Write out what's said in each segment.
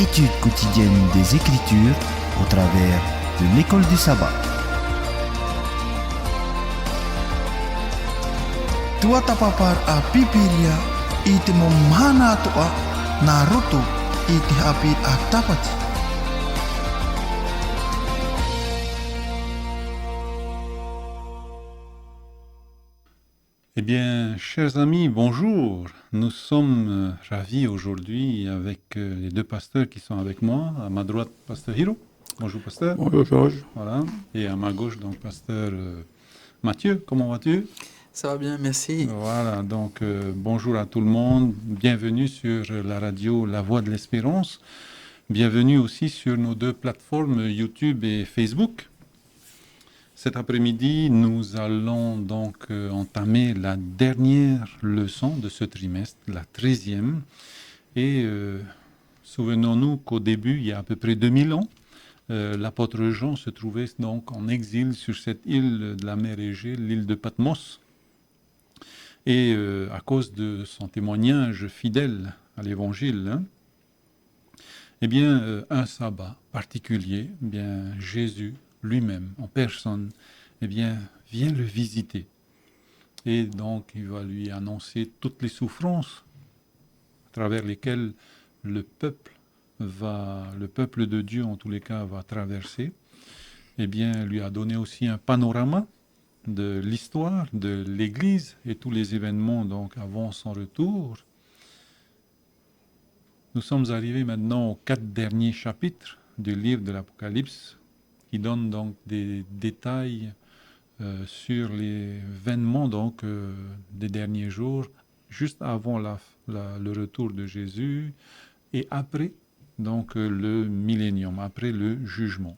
étude quotidienne des Écritures au travers de l'école du sabbat. Tua tapapar a pipiria ite momhana toa Naruto ite hapir a tapati. Eh bien, chers amis, bonjour. Nous sommes ravis aujourd'hui avec les deux pasteurs qui sont avec moi. À ma droite, pasteur Hiro. Bonjour, pasteur. Bonjour Georges. Voilà. Et à ma gauche, donc, pasteur Mathieu. Comment vas-tu? Ça va bien, merci. Voilà, donc bonjour à tout le monde. Bienvenue sur la radio La Voix de l'Espérance. Bienvenue aussi sur nos deux plateformes YouTube et Facebook. Cet après-midi, nous allons donc entamer la dernière leçon de ce trimestre, la 13e. Et souvenons-nous qu'au début, il y a à peu près 2000 ans, l'apôtre Jean se trouvait donc en exil sur cette île de la mer Égée, l'île de Patmos. Et à cause de son témoignage fidèle à l'Évangile, eh bien, un sabbat particulier, eh bien, Jésus lui-même, en personne, eh bien, vient le visiter. Et donc, il va lui annoncer toutes les souffrances à travers lesquelles le peuple de Dieu, en tous les cas, va traverser. Eh bien, lui a donné aussi un panorama de l'histoire de l'Église et tous les événements donc avant son retour. Nous sommes arrivés maintenant aux 4 derniers chapitres du livre de l'Apocalypse qui donnent donc des détails sur les événements donc des derniers jours, juste avant le retour de Jésus et après donc le millénium, après le jugement.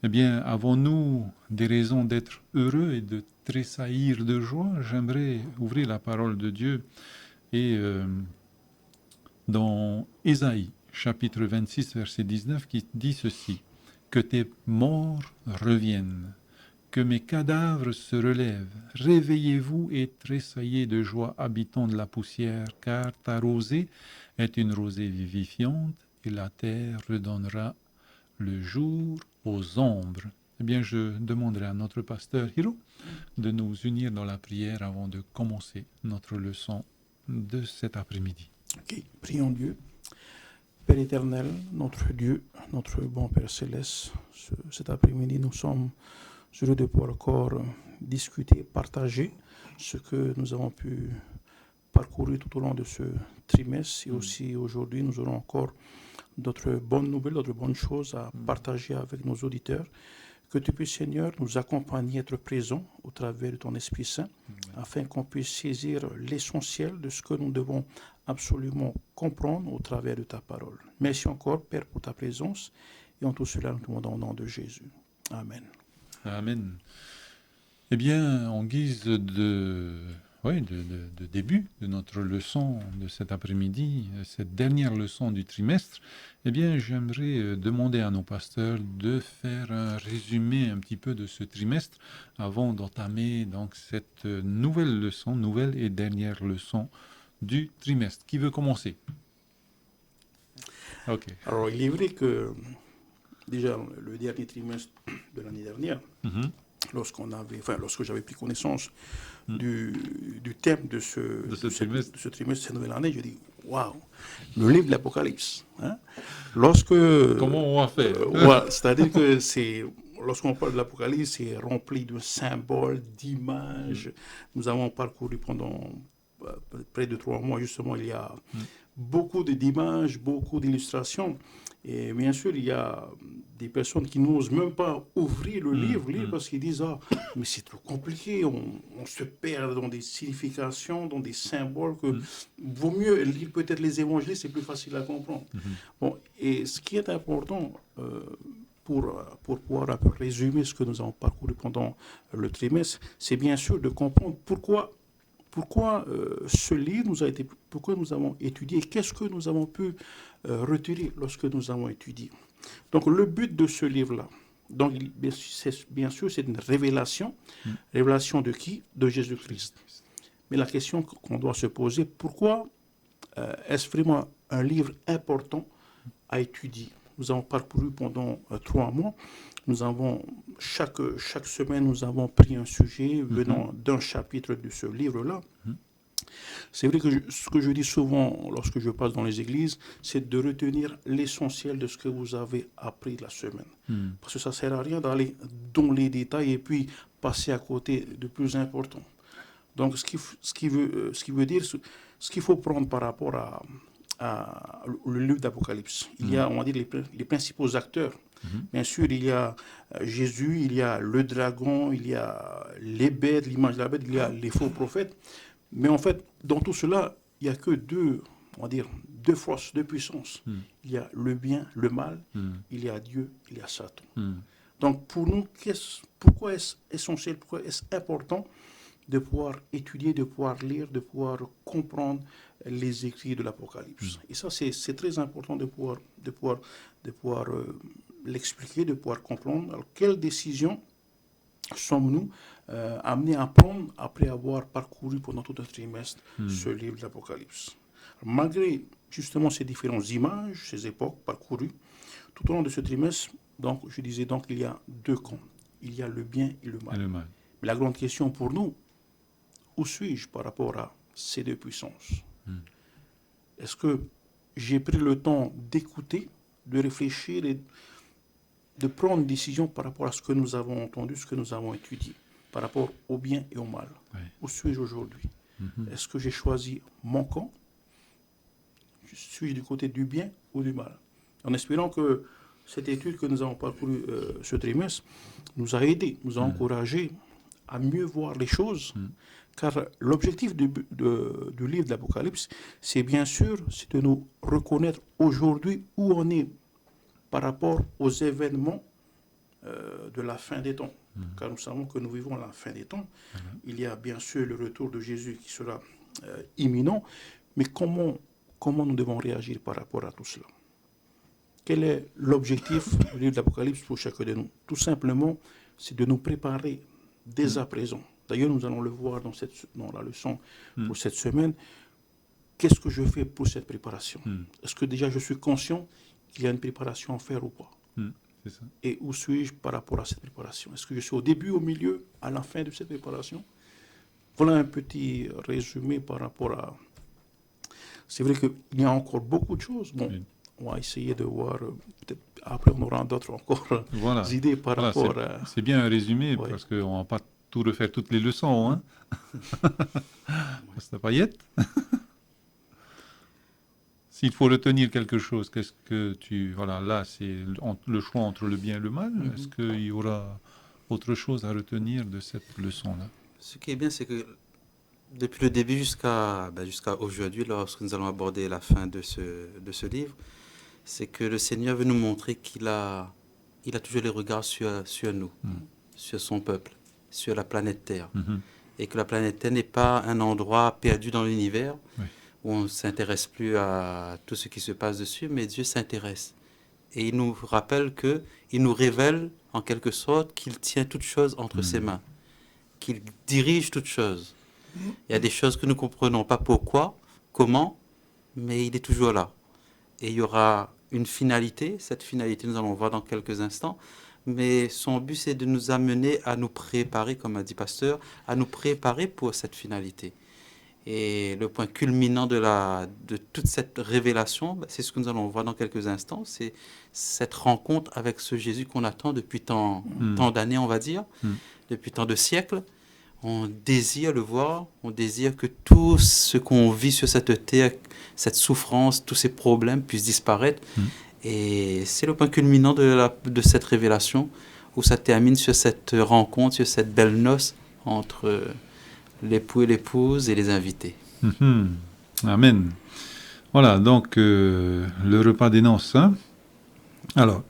Eh bien, avons-nous des raisons d'être heureux et de tressaillir de joie? J'aimerais ouvrir la parole de Dieu et dans Ésaïe, chapitre 26, verset 19, qui dit ceci: « Que tes morts reviennent, que mes cadavres se relèvent. Réveillez-vous et tressaillez de joie, habitants de la poussière, car ta rosée est une rosée vivifiante et la terre redonnera le jour aux ombres. » Eh bien, je demanderai à notre pasteur Hiro de nous unir dans la prière avant de commencer notre leçon de cet après-midi. Ok, prions Dieu. Père éternel, notre Dieu, notre bon Père céleste, cet après-midi, nous sommes heureux de pouvoir encore discuter, partager ce que nous avons pu parcourir tout au long de ce trimestre. Et aussi aujourd'hui, nous aurons encore d'autres bonnes nouvelles, d'autres bonnes choses à partager avec nos auditeurs. Que tu puisses, Seigneur, nous accompagner, être présent au travers de ton Esprit Saint, afin qu'on puisse saisir l'essentiel de ce que nous devons absolument comprendre au travers de ta parole. Merci encore, Père, pour ta présence, et en tout cela, nous te demandons au nom de Jésus. Amen. Amen. Eh bien, en guise de début de notre leçon de cet après-midi, cette dernière leçon du trimestre, eh bien, j'aimerais demander à nos pasteurs de faire un résumé un petit peu de ce trimestre avant d'entamer donc cette nouvelle leçon, nouvelle et dernière leçon du trimestre. Qui veut commencer? Ok. Alors, il est vrai que déjà le dernier trimestre de l'année dernière, lorsque j'avais pris connaissance du thème de ce trimestre, cette nouvelle année, je dis waouh, le livre de l'Apocalypse. Hein? Comment on va faire? C'est-à-dire que lorsqu'on parle de l'Apocalypse, c'est rempli de symboles, d'images. Nous avons parcouru pendant près de 3 mois, justement, il y a beaucoup d'images, beaucoup d'illustrations. Et bien sûr, il y a des personnes qui n'osent même pas ouvrir le livre parce qu'ils disent « Ah, mais c'est trop compliqué, on se perd dans des significations, dans des symboles, que vaut mieux lire peut-être les évangiles, c'est plus facile à comprendre. » Bon, et ce qui est important pour pouvoir un peu résumer ce que nous avons parcouru pendant le trimestre, c'est bien sûr de comprendre pourquoi ce livre pourquoi nous avons étudié, qu'est-ce que nous avons pu retenir lorsque nous avons étudié. Donc le but de ce livre-là, donc bien sûr c'est une révélation, révélation de qui? De Jésus-Christ. Mais la question qu'on doit se poser, pourquoi est-ce vraiment un livre important à étudier. Nous avons parcouru pendant 3 mois. Nous avons, chaque semaine, nous avons pris un sujet venant d'un chapitre de ce livre-là. C'est vrai que ce que je dis souvent lorsque je passe dans les églises, c'est de retenir l'essentiel de ce que vous avez appris la semaine. Parce que ça ne sert à rien d'aller dans les détails et puis passer à côté de plus important. Donc, ce qui veut dire, ce qu'il faut prendre par rapport à le livre d'Apocalypse, il y a, on va dire, les principaux acteurs. Bien sûr, il y a Jésus, il y a le dragon, il y a les bêtes, l'image de la bête, il y a les faux prophètes. Mais en fait, dans tout cela, il n'y a que deux forces, deux puissances. Il y a le bien, le mal, il y a Dieu, il y a Satan. Donc pour nous, pourquoi est-ce essentiel, pourquoi est-ce important de pouvoir étudier, de pouvoir lire, de pouvoir comprendre les écrits de l'Apocalypse. Et ça, c'est très important de pouvoir l'expliquer, de pouvoir comprendre. Alors, quelles décisions sommes-nous amenés à prendre après avoir parcouru pendant tout un trimestre ce livre de l'Apocalypse? Malgré justement ces différentes images, ces époques parcourues, tout au long de ce trimestre, donc, je disais donc il y a 2 camps. Il y a le bien et le mal. Mais la grande question pour nous, où suis-je par rapport à ces 2 puissances? Est-ce que j'ai pris le temps d'écouter, de réfléchir et de prendre une décision par rapport à ce que nous avons entendu, ce que nous avons étudié, par rapport au bien et au mal? Où suis-je aujourd'hui? Est-ce que j'ai choisi mon camp? Suis-je du côté du bien ou du mal? En espérant que cette étude que nous avons parcourue ce trimestre nous a aidés, nous a encouragés à mieux voir les choses, car l'objectif du livre de l'Apocalypse, c'est bien sûr de nous reconnaître aujourd'hui où on est par rapport aux événements de la fin des temps. Car nous savons que nous vivons la fin des temps. Il y a bien sûr le retour de Jésus qui sera imminent, mais comment nous devons réagir par rapport à tout cela? Quel est l'objectif du livre de l'Apocalypse pour chacun de nous? Tout simplement, c'est de nous préparer dès à présent. D'ailleurs, nous allons le voir dans la leçon pour cette semaine. Qu'est-ce que je fais pour cette préparation? Est-ce que déjà je suis conscient qu'il y a une préparation à faire ou pas? C'est ça. Et où suis-je par rapport à cette préparation? Est-ce que je suis au début, au milieu, à la fin de cette préparation? Voilà un petit résumé par rapport à... C'est vrai qu'il y a encore beaucoup de choses. Bon, on va essayer de voir, peut-être après on aura d'autres encore idées par rapport à... C'est bien un résumé, parce qu'on ne va pas tout refaire toutes les leçons. Hein. C'est pas yet. S'il faut retenir quelque chose, qu'est-ce que tu... Voilà, là, c'est le choix entre le bien et le mal. Est-ce qu'il y aura autre chose à retenir de cette leçon-là? Ce qui est bien, c'est que depuis le début jusqu'à aujourd'hui, lorsque nous allons aborder la fin de ce livre, c'est que le Seigneur veut nous montrer qu'il a toujours les regards sur nous, sur son peuple, sur la planète Terre. Et que la planète Terre n'est pas un endroit perdu dans l'univers, où on ne s'intéresse plus à tout ce qui se passe dessus, mais Dieu s'intéresse. Et il nous rappelle il nous révèle en quelque sorte qu'il tient toutes choses entre ses mains, qu'il dirige toutes choses. Il y a des choses que nous ne comprenons pas pourquoi, comment, mais il est toujours là. Et il y aura une finalité, cette finalité nous allons voir dans quelques instants, mais son but c'est de nous amener à nous préparer, comme a dit Pasteur, à nous préparer pour cette finalité. Et le point culminant de toute cette révélation, c'est ce que nous allons voir dans quelques instants, c'est cette rencontre avec ce Jésus qu'on attend depuis tant d'années, on va dire, depuis tant de siècles. On désire le voir, on désire que tout ce qu'on vit sur cette terre, cette souffrance, tous ces problèmes puissent disparaître. Et c'est le point culminant de cette révélation, où ça termine sur cette rencontre, sur cette belle noce entre l'époux et l'épouse et les invités. Amen. Voilà, donc le repas des noces. Hein? Alors,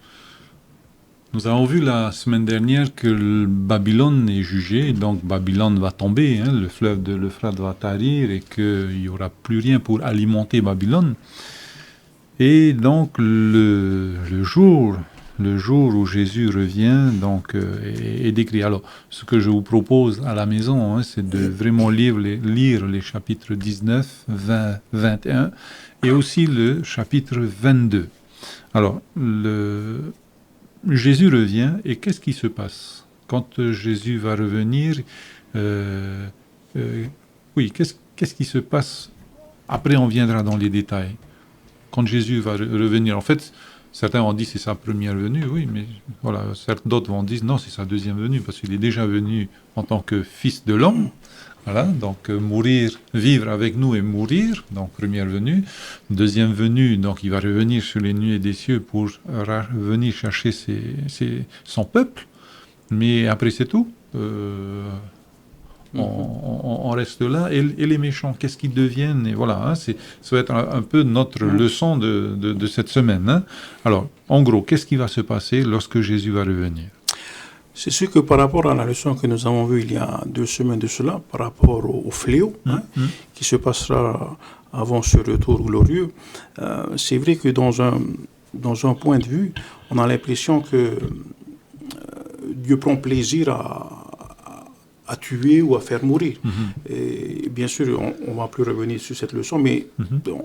nous avons vu la semaine dernière que Babylone est jugée, donc Babylone va tomber, hein, le fleuve de l'Euphrate va tarir et qu'il n'y aura plus rien pour alimenter Babylone. Et donc le jour où Jésus revient donc, est décrit. Alors, ce que je vous propose à la maison, hein, c'est de vraiment lire les chapitres 19, 20, 21 et aussi le chapitre 22. Alors, Jésus revient, et qu'est-ce qui se passe quand Jésus va revenir? Oui, qu'est-ce qui se passe? Après, on viendra dans les détails. Quand Jésus va revenir, en fait, certains ont dit c'est sa première venue, oui, mais voilà, d'autres vont dire non, c'est sa deuxième venue, parce qu'il est déjà venu en tant que fils de l'homme. Voilà, donc mourir, vivre avec nous et mourir, donc première venue. Deuxième venue, donc il va revenir sur les nuées des cieux pour venir chercher son peuple. Mais après c'est tout. On reste là. Et les méchants, qu'est-ce qu'ils deviennent? Et voilà, hein, ça va être un peu notre leçon de cette semaine. Hein. Alors, en gros, qu'est-ce qui va se passer lorsque Jésus va revenir? C'est sûr que par rapport à la leçon que nous avons vue il y a 2 semaines de cela, par rapport au fléau qui se passera avant ce retour glorieux, c'est vrai que dans un point de vue, on a l'impression que Dieu prend plaisir à tuer ou à faire mourir. Et bien sûr, on ne va plus revenir sur cette leçon, mais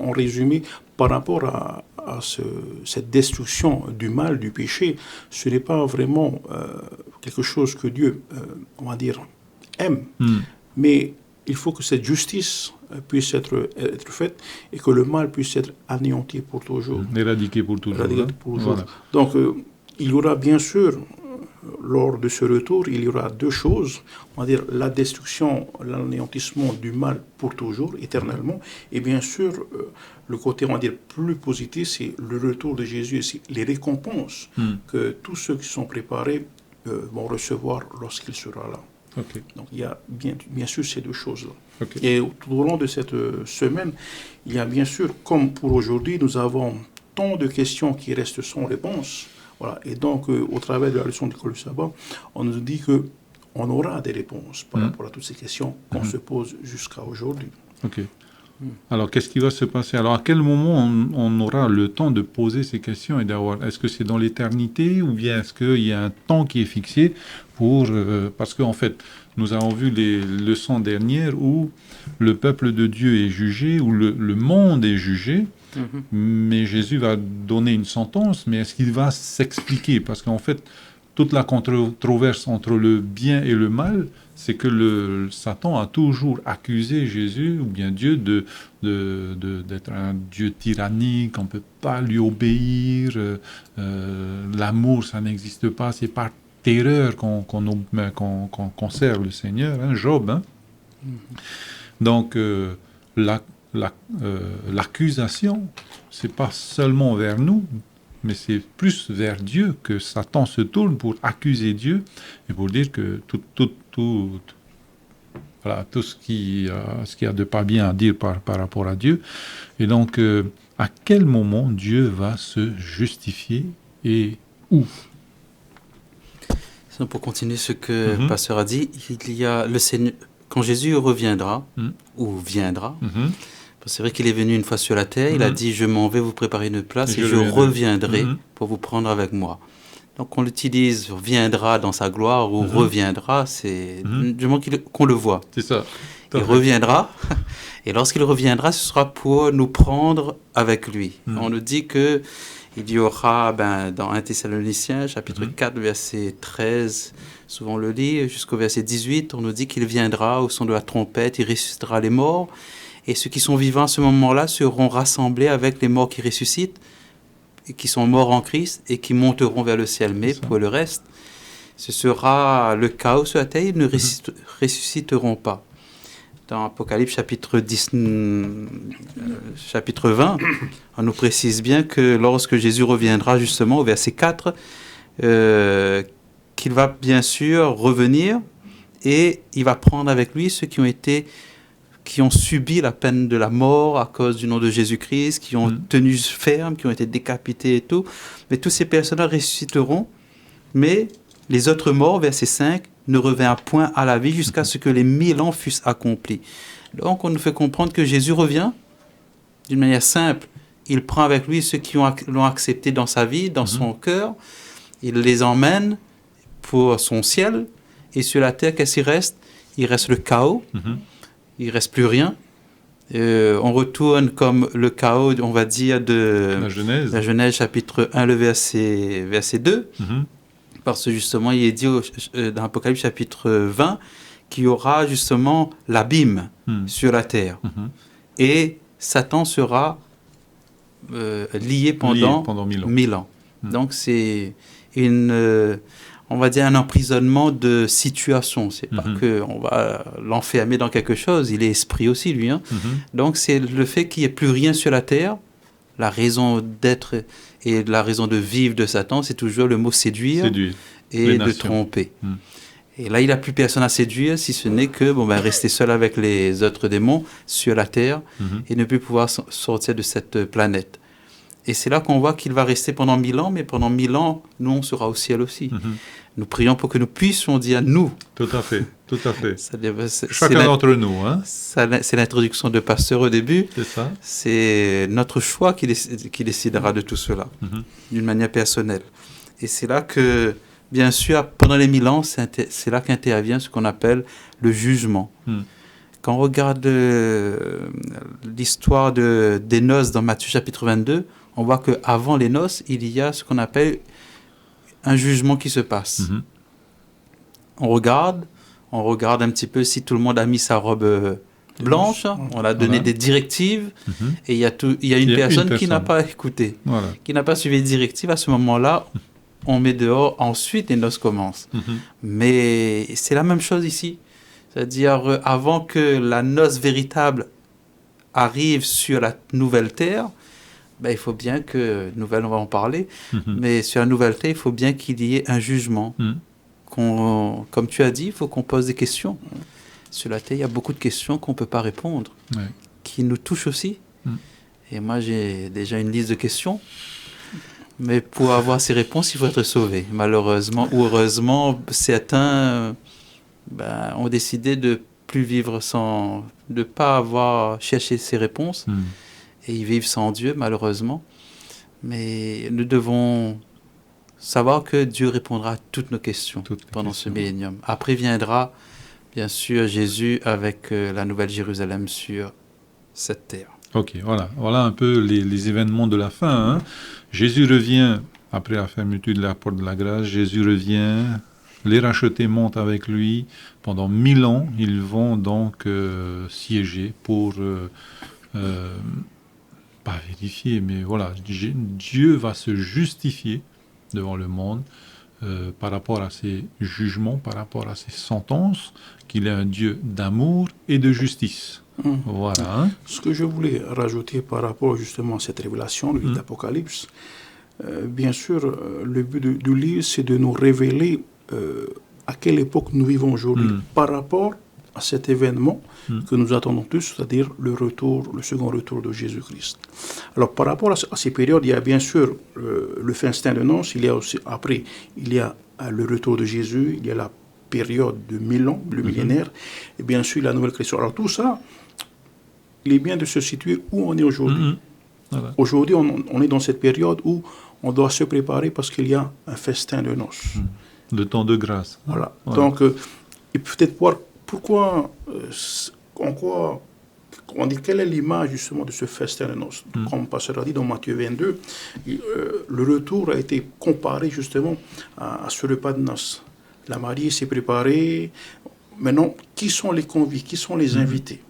en résumé, par rapport à cette destruction du mal, du péché, ce n'est pas vraiment quelque chose que Dieu, on va dire, aime. Mais il faut que cette justice puisse être faite et que le mal puisse être anéanti pour toujours. Éradiqué pour toujours. Voilà. Donc, il y aura bien sûr, lors de ce retour, il y aura 2 choses. On va dire la destruction, l'anéantissement du mal pour toujours, éternellement. Et bien sûr, le côté, on va dire, plus positif, c'est le retour de Jésus et c'est les récompenses que tous ceux qui sont préparés vont recevoir lorsqu'il sera là. Okay. Donc il y a bien sûr ces 2 choses-là. Okay. Et tout au long de cette semaine, il y a bien sûr, comme pour aujourd'hui, nous avons tant de questions qui restent sans réponse. Voilà. Et donc, au travers de la leçon du Col du Sabbat, on nous dit qu'on aura des réponses par rapport à toutes ces questions qu'on se pose jusqu'à aujourd'hui. Ok. Alors, qu'est-ce qui va se passer? Alors, à quel moment on aura le temps de poser ces questions et d'avoir... Est-ce que c'est dans l'éternité ou bien est-ce qu'il y a un temps qui est fixé pour... parce qu'en fait, nous avons vu les leçons dernières où le peuple de Dieu est jugé, où le monde est jugé, mais Jésus va donner une sentence, mais est-ce qu'il va s'expliquer? Parce qu'en fait, toute la controverse entre le bien et le mal, c'est que Satan a toujours accusé Jésus, ou bien Dieu, d'être un Dieu tyrannique, on ne peut pas lui obéir, l'amour, ça n'existe pas, c'est par terreur qu'on sert le Seigneur, hein, Job. Hein. Donc, l'accusation, c'est pas seulement vers nous, mais c'est plus vers Dieu que Satan se tourne pour accuser Dieu et pour dire que tout ce qu'il y a de pas bien à dire par rapport à Dieu. Et donc, à quel moment Dieu va se justifier et où? Pour continuer ce que le pasteur a dit, il y a le Seigneur, quand Jésus reviendra, ou viendra, c'est vrai qu'il est venu une fois sur la terre, il a dit « Je m'en vais vous préparer une place et je reviendrai pour vous prendre avec moi ». Donc on l'utilise « viendra » dans sa gloire ou « reviendra », c'est du moment qu'on le voit. C'est ça. Il reviendra, et lorsqu'il reviendra, ce sera pour nous prendre avec lui. On nous dit que il y aura, dans 1 Thessaloniciens, chapitre 4, verset 13, souvent on le lit, jusqu'au verset 18, on nous dit qu'il viendra au son de la trompette, il ressuscitera les morts, et ceux qui sont vivants à ce moment-là seront rassemblés avec les morts qui ressuscitent, et qui sont morts en Christ, et qui monteront vers le ciel. Mais pour le reste, ce sera le chaos sur la terre, ils ne ressusciteront pas. Dans Apocalypse chapitre 20, on nous précise bien que lorsque Jésus reviendra justement au verset 4, qu'il va bien sûr revenir et il va prendre avec lui ceux qui ont subi la peine de la mort à cause du nom de Jésus-Christ, qui ont tenu ferme, qui ont été décapités et tout. Mais tous ces personnes-là ressusciteront, mais les autres morts, verset 5, ne revinrent point à la vie jusqu'à ce que les 1000 ans fussent accomplis. Donc on nous fait comprendre que Jésus revient d'une manière simple. Il prend avec lui ceux qui l'ont accepté dans sa vie, dans son cœur. Il les emmène pour son ciel. Et sur la terre, qu'est-ce qu'il reste? Il reste le chaos. Il ne reste plus rien. On retourne comme le chaos, on va dire, de La Genèse. la Genèse chapitre 1, le verset 2, Mhm. parce que justement, il est dit dans Apocalypse chapitre 20 qu'il y aura justement l'abîme Mhm. sur la terre. Mhm. Et Satan sera lié pendant 1000 ans. 1000 ans. Mm. Donc c'est on va dire un emprisonnement de situation. C'est pas Mhm. qu'on va l'enfermer dans quelque chose, il est esprit aussi lui. Hein. Mhm. Donc c'est le fait qu'il n'y ait plus rien sur la terre, la raison d'être et la raison de vivre de Satan, c'est toujours le mot séduire Séduire. et les de nations. tromper. Mm. Et là, il n'a plus personne à séduire, si ce n'est que rester seul avec les autres démons sur la terre Mhm. et ne plus pouvoir sortir de cette planète. Et c'est là qu'on voit qu'il va rester pendant 1000 ans, mais pendant 1000 ans, nous, on sera au ciel aussi. Mhm. Nous prions pour que nous puissions dire nous. Tout à fait. Tout à fait. C'est Chacun d'entre nous, hein. c'est l'introduction de Pasteur au début. C'est ça. C'est notre choix qui décidera de tout cela, Mhm. d'une manière personnelle. Et c'est là que, bien sûr, pendant les 1000 ans, c'est là qu'intervient ce qu'on appelle le jugement. Mm. Quand on regarde l'histoire des noces dans Matthieu chapitre 22, on voit qu'avant les noces, il y a ce qu'on appelle un jugement qui se passe. Mhm. On regarde un petit peu si tout le monde a mis sa robe blanche, on a donné Voilà. des directives, Mhm. et il y a une personne qui n'a personne. pas écouté, Voilà. qui n'a pas suivi les directives. À ce moment-là, on met dehors, ensuite les noces commencent. Mhm. Mais c'est la même chose ici. C'est-à-dire, avant que la noce véritable arrive sur la nouvelle terre, il faut bien que, nouvelle, on va en parler, Mhm. mais sur la nouvelle terre, il faut bien qu'il y ait un jugement. Mhm. Comme tu as dit, il faut qu'on pose des questions. Sur la terre, il y a beaucoup de questions qu'on ne peut pas répondre, Ouais. qui nous touchent aussi. Mhm. Et moi, j'ai déjà une liste de questions. Mais pour avoir ces réponses, il faut être sauvé. Malheureusement ou heureusement, certains ont décidé de plus vivre sans, de pas avoir cherché ces réponses, Mhm. et ils vivent sans Dieu, malheureusement. Mais nous devons savoir que Dieu répondra à toutes nos questions Toutes les pendant questions. ce millénium. Après viendra, bien sûr, Jésus avec la nouvelle Jérusalem sur cette terre. Ok, voilà un peu les événements de la fin. Hein. Jésus revient après la fermeture de la porte de la grâce. Jésus revient, les rachetés montent avec lui. Pendant 1000 ans, ils vont donc siéger pour, pas vérifier, mais voilà, Dieu va se justifier devant le monde par rapport à ses jugements, par rapport à ses sentences, qu'il est un Dieu d'amour et de justice. Voilà. Hein. Ce que je voulais rajouter par rapport justement à cette révélation, le livre d'Apocalypse, bien sûr, le but du livre, c'est de nous révéler à quelle époque nous vivons aujourd'hui par rapport à cet événement que nous attendons tous, c'est-à-dire le second retour de Jésus-Christ. Alors, par rapport à ces périodes, il y a bien sûr le festin de noces, il y a aussi, après, il y a le retour de Jésus, il y a la période de 1000 ans, le millénaire, et bien sûr la nouvelle création. Alors, tout ça, il est bien de se situer où on est aujourd'hui. Voilà. Aujourd'hui, on est dans cette période où on doit se préparer parce qu'il y a un festin de noces. Le temps de grâce. Voilà. Voilà. Donc, et peut-être voir pourquoi, on dit quelle est l'image justement de ce festin de noces. Comme Pasteur a dit dans Matthieu 22, le retour a été comparé justement à ce repas de noces. La mariée s'est préparée. Maintenant, qui sont les conviés? Qui sont les invités?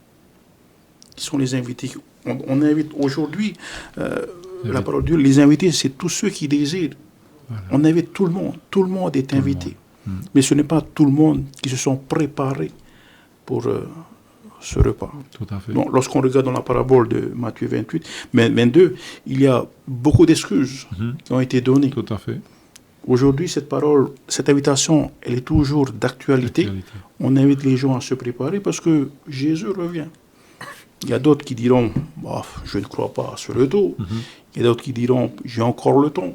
Qui sont les invités? On invite aujourd'hui, la parole de Dieu, les invités, c'est tous ceux qui désirent. Voilà. On invite tout le monde. Tout le monde est invité. Mais ce n'est pas tout le monde qui se sont préparés pour ce repas. Tout à fait. Donc, lorsqu'on regarde dans la parabole de Matthieu 28, 22, il y a beaucoup d'excuses qui ont été données. Tout à fait. Aujourd'hui, cette invitation, elle est toujours d'actualité. On invite les gens à se préparer parce que Jésus revient. Il y a d'autres qui diront, je ne crois pas à ce retour. Il y a d'autres qui diront, j'ai encore le temps.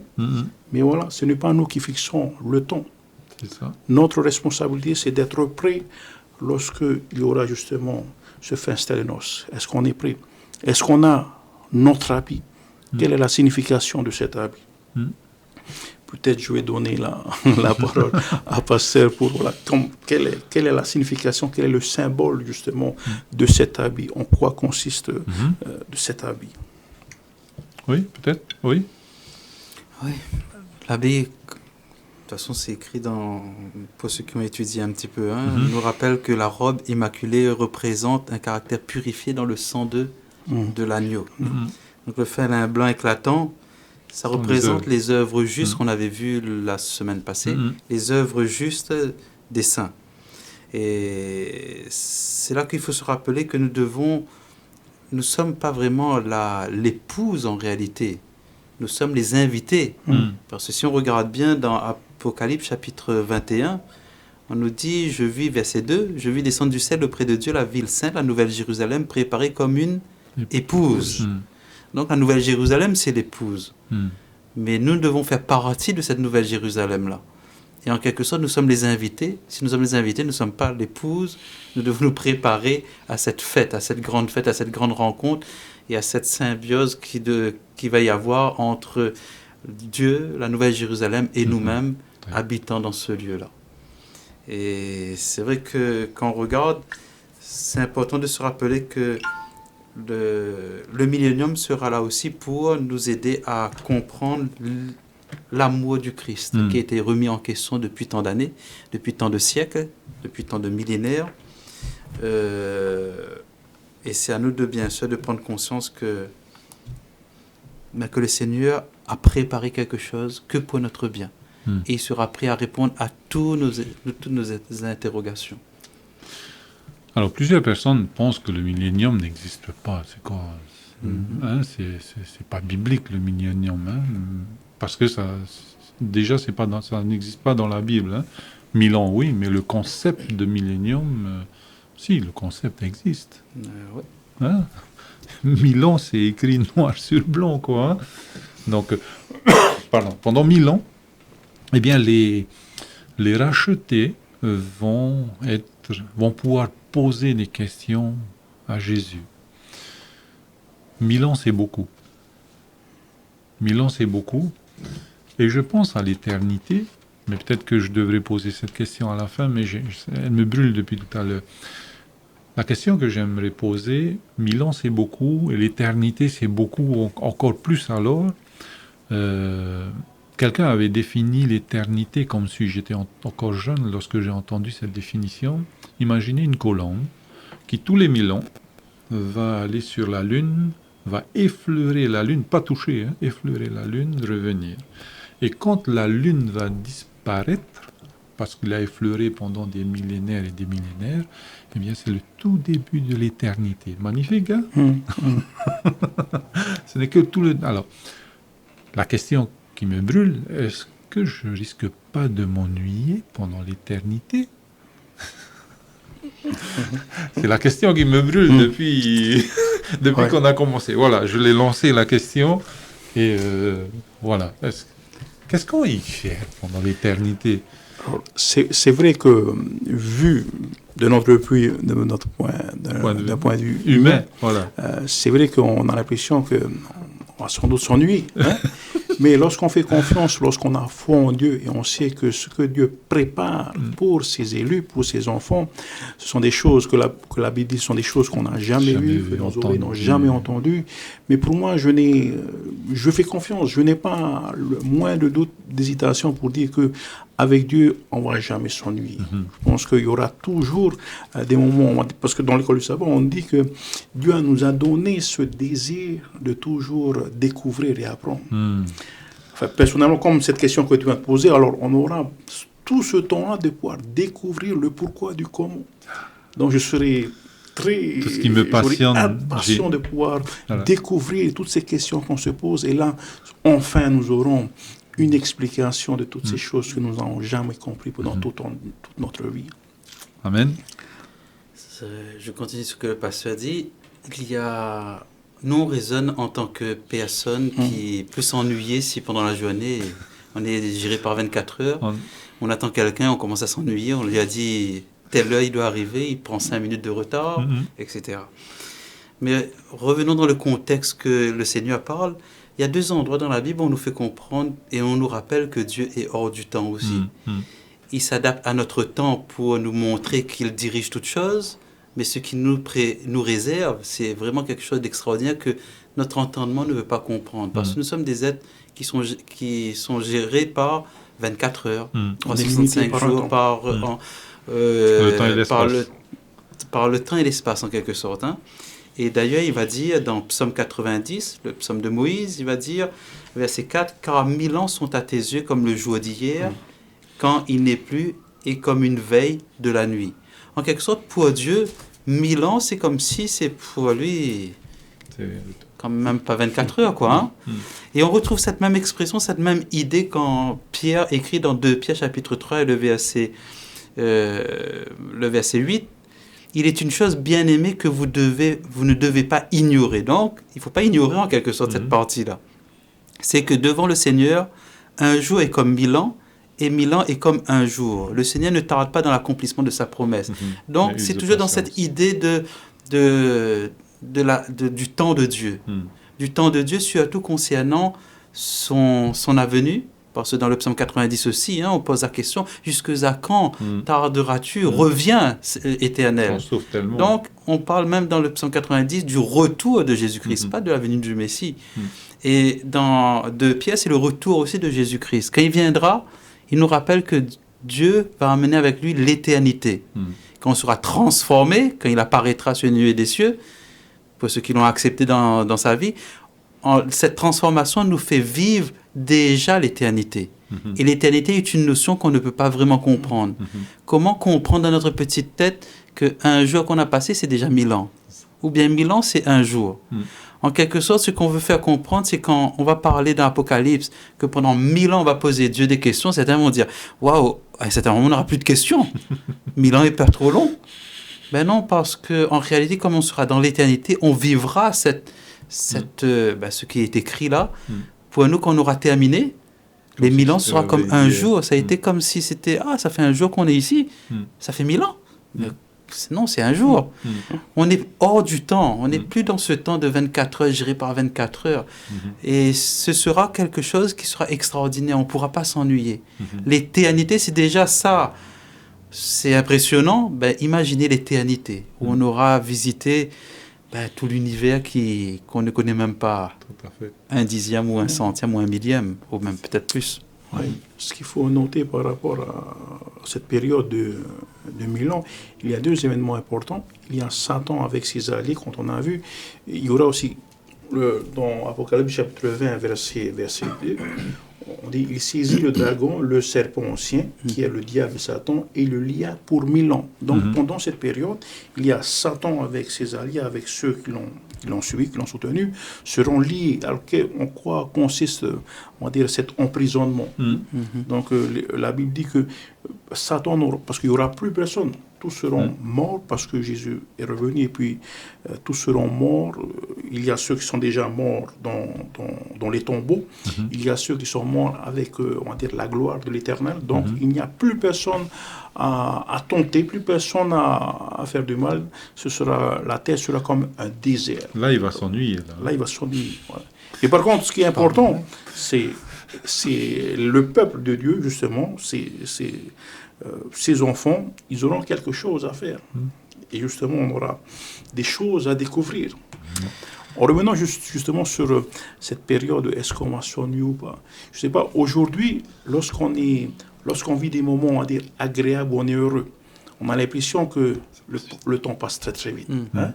Mais voilà, ce n'est pas nous qui fixons le temps. C'est ça. Notre responsabilité, c'est d'être prêt lorsqu'il y aura justement ce festin de noces. Est-ce qu'on est prêt? Est-ce qu'on a notre habit? Quelle est la signification de cet habit? peut-être je vais donner la parole à Pasteur pour voilà, quelle est la signification, quel est le symbole justement de cet habit, en quoi consiste de cet habit. Oui, peut-être, oui. Oui, l'habit, de toute façon, c'est écrit pour ceux qui ont étudié un petit peu, nous rappelle que la robe immaculée représente un caractère purifié dans le sang de l'agneau. Donc le fait d'un blanc éclatant, ça représente les œuvres justes qu'on avait vues la semaine passée, les œuvres justes des saints. Et c'est là qu'il faut se rappeler que nous ne sommes pas vraiment l'épouse en réalité. Nous sommes les invités. Parce que si on regarde bien dans Apocalypse chapitre 21, on nous dit, verset 2, je vis descendre du ciel auprès de Dieu la ville sainte, la nouvelle Jérusalem, préparée comme une épouse. Donc la nouvelle Jérusalem, c'est l'épouse. Mais nous devons faire partie de cette nouvelle Jérusalem-là. Et en quelque sorte, nous sommes les invités. Si nous sommes les invités, nous ne sommes pas l'épouse. Nous devons nous préparer à cette fête, à cette grande rencontre et à cette symbiose qui va y avoir entre Dieu, la nouvelle Jérusalem et nous-mêmes, habitant dans ce lieu-là. Et c'est vrai que quand on regarde, c'est important de se rappeler que le millénium sera là aussi pour nous aider à comprendre l'amour du Christ qui a été remis en question depuis tant d'années, depuis tant de siècles, depuis tant de millénaires. Et c'est à nous de bien sûr de prendre conscience que le Seigneur a préparé quelque chose que pour notre bien. Et il sera prêt à répondre à toutes nos interrogations. Alors, plusieurs personnes pensent que le millénium n'existe pas. C'est quoi c'est pas biblique, le millénium. Parce que ça n'existe pas dans la Bible. 1000 ans, oui, mais le concept de millénium, si, le concept existe. Ouais. 1000 ans, c'est écrit noir sur blanc, quoi. Donc, pendant 1000 ans, eh bien, les rachetés vont pouvoir poser des questions à Jésus. 1000 ans, c'est beaucoup. 1000 ans, c'est beaucoup. Et je pense à l'éternité, mais peut-être que je devrais poser cette question à la fin, mais elle me brûle depuis tout à l'heure. La question que j'aimerais poser, 1000 ans, c'est beaucoup, et l'éternité, c'est beaucoup, encore plus alors. Quelqu'un avait défini l'éternité comme si j'étais encore jeune lorsque j'ai entendu cette définition. Imaginez une colombe qui, tous les 1000 ans, va aller sur la Lune, va effleurer la Lune, pas toucher, effleurer la Lune, revenir. Et quand la Lune va disparaître, parce qu'il a effleuré pendant des millénaires et des millénaires, eh bien c'est le tout début de l'éternité. Magnifique, hein? Ce n'est que tout le... Alors, la question qui me brûle, est-ce que je risque pas de m'ennuyer pendant l'éternité? C'est la question qui me brûle depuis qu'on a commencé. Voilà, je l'ai lancé la question et voilà. Qu'est-ce qu'on y fait pendant l'éternité? C'est vrai que vu de notre point de vue humain, voilà. C'est vrai qu'on a l'impression qu'on va sans doute s'ennuyer. Mais lorsqu'on fait confiance, lorsqu'on a foi en Dieu et on sait que ce que Dieu prépare pour ses élus, pour ses enfants, ce sont des choses que la Bible dit, ce sont des choses qu'on n'a jamais vues, que nos oreilles n'ont jamais entendues. Mais pour moi, je fais confiance. Je n'ai pas le moindre doute, d'hésitation pour dire que avec Dieu, on ne va jamais s'ennuyer. Je pense qu'il y aura toujours des moments, parce que dans l'école du sabbat, on dit que Dieu nous a donné ce désir de toujours découvrir et apprendre. Enfin, personnellement, comme cette question que tu viens de poser, alors on aura tout ce temps-là de pouvoir découvrir le pourquoi du comment. Donc je serai très tout ce qui me passionne, impatient de pouvoir découvrir toutes ces questions qu'on se pose. Et là, enfin, nous aurons une explication de toutes ces choses que nous n'avons jamais compris pendant toute notre vie. Amen. Je continue ce que le pasteur a dit. Nous, on raisonne en tant que personne qui peut s'ennuyer si pendant la journée, on est géré par 24 heures. On attend quelqu'un, on commence à s'ennuyer. On lui a dit, telle heure, il doit arriver, il prend 5 minutes de retard, etc. Mais revenons dans le contexte que le Seigneur parle. il y a 2 endroits dans la Bible où on nous fait comprendre et on nous rappelle que Dieu est hors du temps aussi. Il s'adapte à notre temps pour nous montrer qu'il dirige toutes choses, mais ce qu'il nous réserve, c'est vraiment quelque chose d'extraordinaire que notre entendement ne veut pas comprendre. Parce que nous sommes des êtres qui sont gérés par 24 heures, 365 jours par an, le temps et l'espace. par le temps et l'espace en quelque sorte. Hein. Et d'ailleurs, il va dire dans Psaume 90, le psaume de Moïse, il va dire, verset 4, « Car 1000 ans sont à tes yeux comme le jour d'hier, quand il n'est plus, et comme une veille de la nuit. » En quelque sorte, pour Dieu, 1000 ans, c'est comme si c'est pour lui... quand même pas 24 heures, quoi. Hein? Et on retrouve cette même expression, cette même idée quand Pierre écrit dans 2 Pierre chapitre 3 et le verset 8, « Il est une chose bien aimée que vous ne devez pas ignorer. » Donc, il ne faut pas ignorer en quelque sorte cette partie-là. C'est que devant le Seigneur, un jour est comme 1000 ans, et 1000 ans est comme un jour. Le Seigneur ne tarde pas dans l'accomplissement de sa promesse. Donc, c'est toujours dans cette idée du temps de Dieu. Du temps de Dieu, surtout concernant son avenue. Parce que dans le psaume 90 aussi, hein, on pose la question, jusqu'à quand tarderas-tu? Reviens, Éternel. Donc, on parle même dans le psaume 90 du retour de Jésus-Christ, pas de la venue du Messie. Et dans 2 Pierre, c'est le retour aussi de Jésus-Christ. Quand il viendra, il nous rappelle que Dieu va amener avec lui l'éternité. Quand on sera transformé, quand il apparaîtra sur les nuées des cieux, pour ceux qui l'ont accepté dans sa vie, cette transformation nous fait vivre déjà l'éternité. Et l'éternité est une notion qu'on ne peut pas vraiment comprendre. Comment comprendre dans notre petite tête qu'un jour qu'on a passé, c'est déjà 1000 ans? Ou bien 1000 ans, c'est un jour. En quelque sorte, ce qu'on veut faire comprendre, c'est quand on va parler dans l'Apocalypse, que pendant 1000 ans, on va poser Dieu des questions, certains vont dire « Waouh, à un certain moment, on n'aura plus de questions. 1000 ans est pas trop long. » Ben non, parce qu'en réalité, comme on sera dans l'éternité, on vivra ce qui est écrit là. Pour nous, quand on aura terminé, les 1000 ans sera comme un jour. Ça a été comme si c'était, ça fait un jour qu'on est ici. Ça fait 1000 ans. Non, c'est un jour. On est hors du temps. On n'est plus dans ce temps de 24 heures, géré par 24 heures. Et ce sera quelque chose qui sera extraordinaire. On ne pourra pas s'ennuyer. L'éternité, c'est déjà ça. C'est impressionnant. Imaginez l'éternité, où on aura visité tout l'univers qu'on ne connaît même pas. Tout à fait. Un dixième ou un centième ou un millième, ou même peut-être plus. Oui. Ce qu'il faut noter par rapport à cette période de 1000 ans, il y a 2 événements importants. Il y a Satan avec ses alliés, quand on a vu. Il y aura aussi, dans Apocalypse chapitre 20, verset 2, on dit, il saisit le dragon, le serpent ancien, qui est le diable Satan, et le lia pour 1000 ans. Donc, pendant cette période, il y a Satan avec ses alliés, avec ceux qui l'ont suivi, qui l'ont soutenu, seront liés. Alors, en quoi consiste, on va dire, cet emprisonnement? Donc, la Bible dit que Satan, parce qu'il n'y aura plus personne, tous seront morts parce que Jésus est revenu, et puis tous seront morts. Il y a ceux qui sont déjà morts dans les tombeaux. Il y a ceux qui sont morts avec, on va dire, la gloire de l'Éternel. Donc, il n'y a plus personne à tenter, plus personne à faire du mal. La terre sera comme un désert. Là, il va s'ennuyer. Là, il va s'ennuyer. Voilà. Et par contre, ce qui est important, c'est le peuple de Dieu, justement, ces enfants, ils auront quelque chose à faire. Et justement, on aura des choses à découvrir. En revenant justement sur cette période, est-ce qu'on va s'ennuyer ou pas? Je ne sais pas, aujourd'hui, lorsqu'on vit des moments, on va dire, agréables, où on est heureux, on a l'impression que le temps passe très très vite. Hein?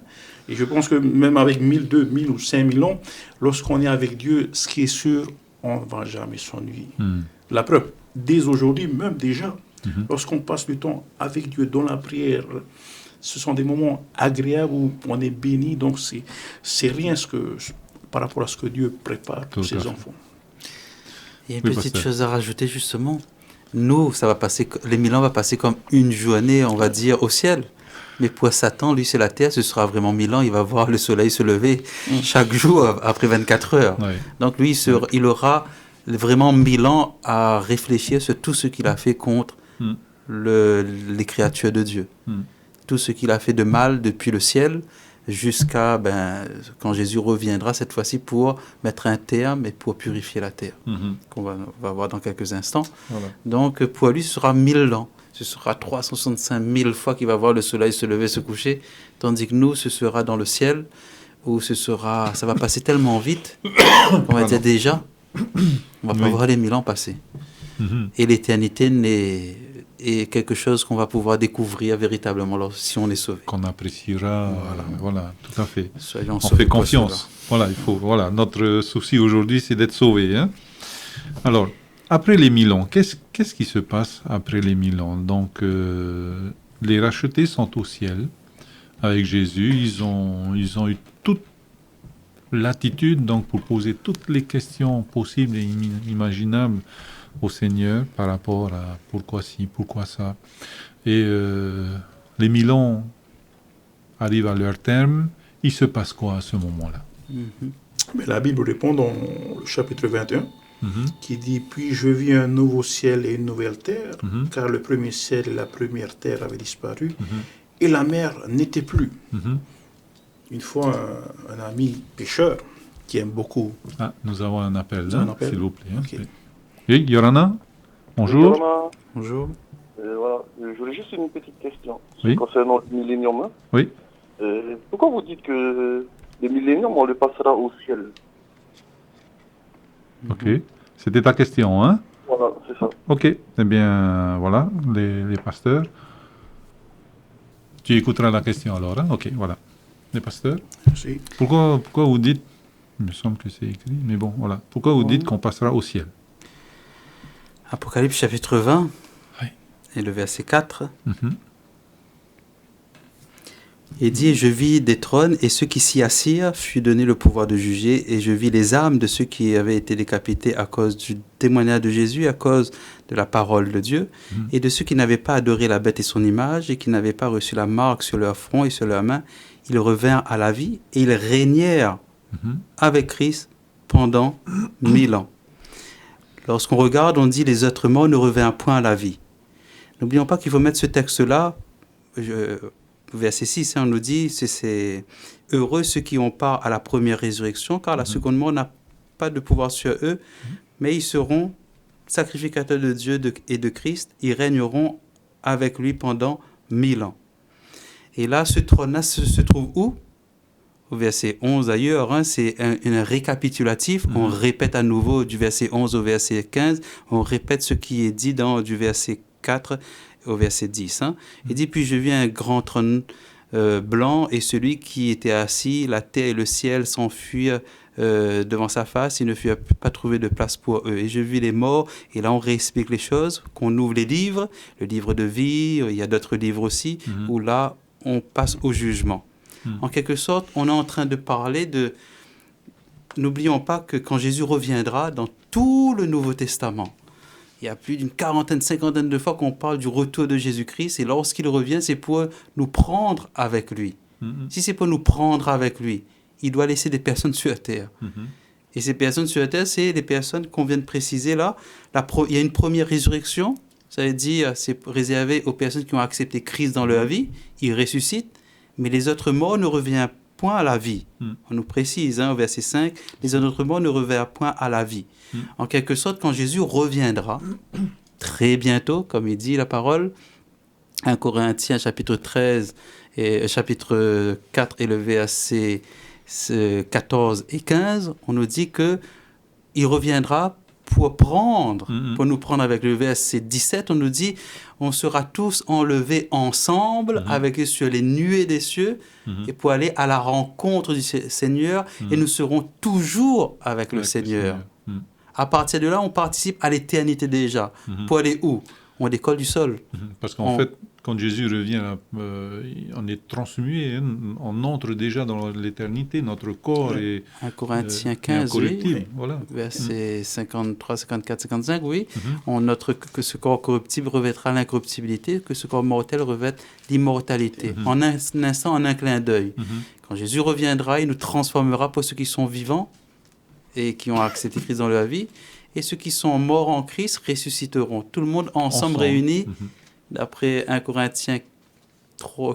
Et je pense que même avec 1000, 2000 ou 5000 ans, lorsqu'on est avec Dieu, ce qui est sûr, on ne va jamais s'ennuyer. La preuve, dès aujourd'hui, même déjà, lorsqu'on passe du temps avec Dieu dans la prière, ce sont des moments agréables où on est béni. Donc, c'est rien par rapport à ce que Dieu prépare pour ses enfants. Il y a une petite chose à rajouter, justement. Nous, les 1000 ans va passer comme une journée, on va dire, au ciel. Mais pour Satan, lui, c'est la terre, ce sera vraiment 1000 ans. Il va voir le soleil se lever chaque jour après 24 heures. Donc, lui, il aura vraiment 1000 ans à réfléchir sur tout ce qu'il a fait contre les créatures de Dieu. Tout ce qu'il a fait de mal depuis le ciel, jusqu'à quand Jésus reviendra cette fois-ci pour mettre un terme et pour purifier la terre, qu'on va voir dans quelques instants. Voilà. Donc pour lui, ce sera 1000 ans. Ce sera 365 000 fois qu'il va voir le soleil se lever, se coucher, tandis que nous, ce sera dans le ciel, où ça va passer tellement vite qu'on va dire déjà, on va pas voir les 1000 ans passer. Et l'éternité est quelque chose qu'on va pouvoir découvrir véritablement si on est sauvé. Qu'on appréciera, voilà, tout à fait. Soyons On sauvés fait pour confiance. Notre souci aujourd'hui, c'est d'être sauvé. Hein. Alors, après les 1000 ans, qu'est-ce qui se passe après les 1000 ans? Donc, les rachetés sont au ciel avec Jésus. Ils ont eu toute l'attitude donc pour poser toutes les questions possibles et imaginables au Seigneur par rapport à pourquoi ci, pourquoi ça. Et les 1000 ans arrivent à leur terme. Il se passe quoi à ce moment-là? Mais la Bible répond dans le chapitre 21, qui dit « Puis je vis un nouveau ciel et une nouvelle terre, car le premier ciel et la première terre avaient disparu, et la mer n'était plus. Une fois, un ami pêcheur qui aime beaucoup... Ah, nous avons un appel Vous là, avez un appel? s'il vous plaît. Hein. Ok. Oui, Yorana, bonjour. Bonjour. Voilà. Je voulais juste une petite question Oui. concernant le millénium. Hein. Oui. Pourquoi vous dites que le millénium, on le passera au ciel? Ok, c'était ta question, hein? Voilà, c'est ça. Ok, eh bien, voilà, les pasteurs. Tu écouteras la question alors, hein? Ok, voilà. Les pasteurs. Merci. Pourquoi vous dites, il me semble que c'est écrit, mais bon, voilà. Pourquoi vous dites qu'on passera au ciel? Apocalypse chapitre 20, Oui. et le verset 4. Il dit, je vis des trônes et ceux qui s'y assirent fut donné le pouvoir de juger, et je vis les âmes de ceux qui avaient été décapités à cause du témoignage de Jésus, à cause de la parole de Dieu, et de ceux qui n'avaient pas adoré la bête et son image, et qui n'avaient pas reçu la marque sur leur front et sur leurs mains. Ils revinrent à la vie, et ils régnèrent avec Christ pendant 1000 ans. Lorsqu'on regarde, on dit, les êtres morts ne revinrent point à la vie. N'oublions pas qu'il faut mettre ce texte-là, verset 6, on nous dit, c'est heureux ceux qui ont part à la première résurrection, car la seconde mort n'a pas de pouvoir sur eux, mais ils seront sacrificateurs de Dieu et de Christ, ils régneront avec lui pendant 1000 ans. Et là, ce trône-là se trouve où? Au verset 11 ailleurs, hein, c'est un récapitulatif, on répète à nouveau du verset 11 au verset 15, on répète ce qui est dit du verset 4 au verset 10. Hein. Il dit, puis je vis un grand trône blanc, et celui qui était assis, la terre et le ciel s'enfuirent devant sa face, il ne fut pas trouvé de place pour eux. Et je vis les morts, et là on réexplique les choses, qu'on ouvre les livres, le livre de vie, il y a d'autres livres aussi, où là on passe au jugement. En quelque sorte, on est en train de parler de... N'oublions pas que quand Jésus reviendra, dans tout le Nouveau Testament, il y a plus d'une quarantaine, cinquantaine de fois qu'on parle du retour de Jésus-Christ, et lorsqu'il revient, c'est pour nous prendre avec lui. Si c'est pour nous prendre avec lui, il doit laisser des personnes sur la terre. Et ces personnes sur la terre, c'est les personnes qu'on vient de préciser là. Il y a une première résurrection, ça veut dire c'est réservé aux personnes qui ont accepté Christ dans leur vie, ils ressuscitent, mais les autres morts ne reviennent point à la vie. On nous précise, au verset 5, les autres morts ne reviennent point à la vie. En quelque sorte, quand Jésus reviendra, très bientôt, comme il dit la parole, 1 Corinthiens chapitre 13, et chapitre 4 et le verset 14 et 15, on nous dit qu'il reviendra pour nous prendre avec le verset 17, on nous dit, on sera tous enlevés ensemble avec eux sur les nuées des cieux et pour aller à la rencontre du Seigneur et nous serons toujours avec le Seigneur. À partir de là, on participe à l'éternité déjà. Pour aller où? On décolle du sol. Parce qu'en fait, quand Jésus revient, on est transmué, hein, on entre déjà dans l'éternité, notre corps est 1 Corinthiens 15, oui, voilà. Verset 53, 54, 55, oui. On note que ce corps corruptible revêtera l'incorruptibilité, que ce corps mortel revête l'immortalité. En un instant, en un clin d'œil. Quand Jésus reviendra, il nous transformera pour ceux qui sont vivants et qui ont accepté Christ dans leur vie, et ceux qui sont morts en Christ ressusciteront. Tout le monde ensemble. Réunis, d'après 1 Corinthiens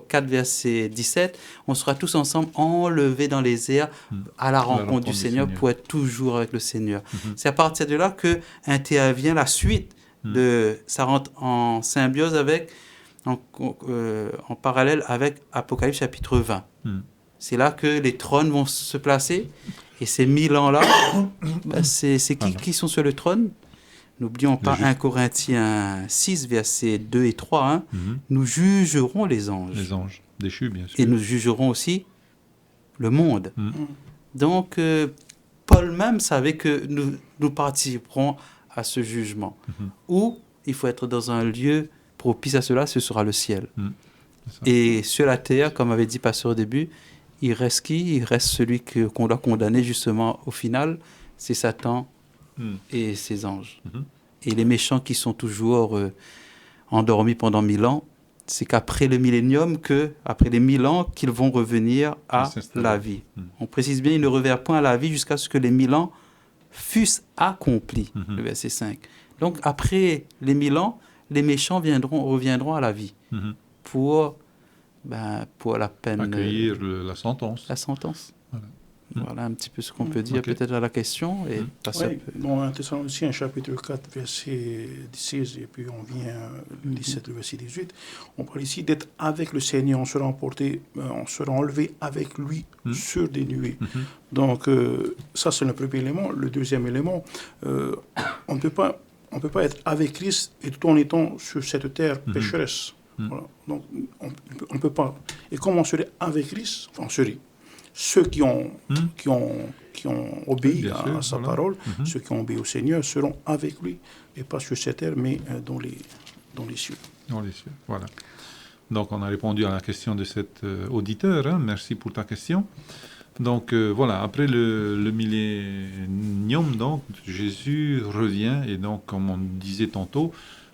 4, verset 17, on sera tous ensemble enlevés dans les airs à la rencontre du Seigneur pour être toujours avec le Seigneur. C'est à partir de là que intervient la suite. Ça rentre en symbiose avec, en parallèle avec Apocalypse chapitre 20. C'est là que les trônes vont se placer. Et ces 1000 ans-là, c'est qui sont sur le trône? N'oublions pas 1 Corinthiens 6, versets 2 et 3. Hein. Nous jugerons les anges. Les anges déchus, bien sûr. Et nous jugerons aussi le monde. Donc, Paul même savait que nous participerons à ce jugement. Où il faut être dans un lieu propice à cela, ce sera le ciel. Et sur la terre, comme avait dit Pasteur au début, il reste qui? Il reste celui qu'on doit condamner justement au final, c'est Satan et ses anges. Et les méchants qui sont toujours endormis pendant 1000 ans, c'est qu'après le millénium, après les 1000 ans, qu'ils vont revenir à la vie. On précise bien, ils ne reviennent point à la vie jusqu'à ce que les 1000 ans fussent accomplis, le verset 5. Donc après les 1000 ans, les méchants reviendront à la vie pour la peine. Accueillir la sentence. La sentence. Voilà. Voilà un petit peu ce qu'on peut dire peut-être à la question. Et dans 1 Thessaloniciens, chapitre 4, verset 16, et puis on vient 17, verset 18, on parle ici d'être avec le Seigneur, on sera emporté, on sera enlevé avec lui sur des nuées. Donc, ça c'est le premier élément. Le deuxième élément, on ne peut pas être avec Christ et tout en étant sur cette terre pécheresse. Voilà. Donc, on ne peut pas. Et comme on serait avec Christ, on serait. Ceux qui ont obéi à sa parole, ceux qui ont obéi au Seigneur seront avec lui, et pas sur cette terre, mais dans les cieux. Dans les cieux, voilà. Donc, on a répondu à la question de cet auditeur. Hein. Merci pour ta question. Donc, voilà, après le millénium, donc, Jésus revient, et donc, comme on disait tantôt,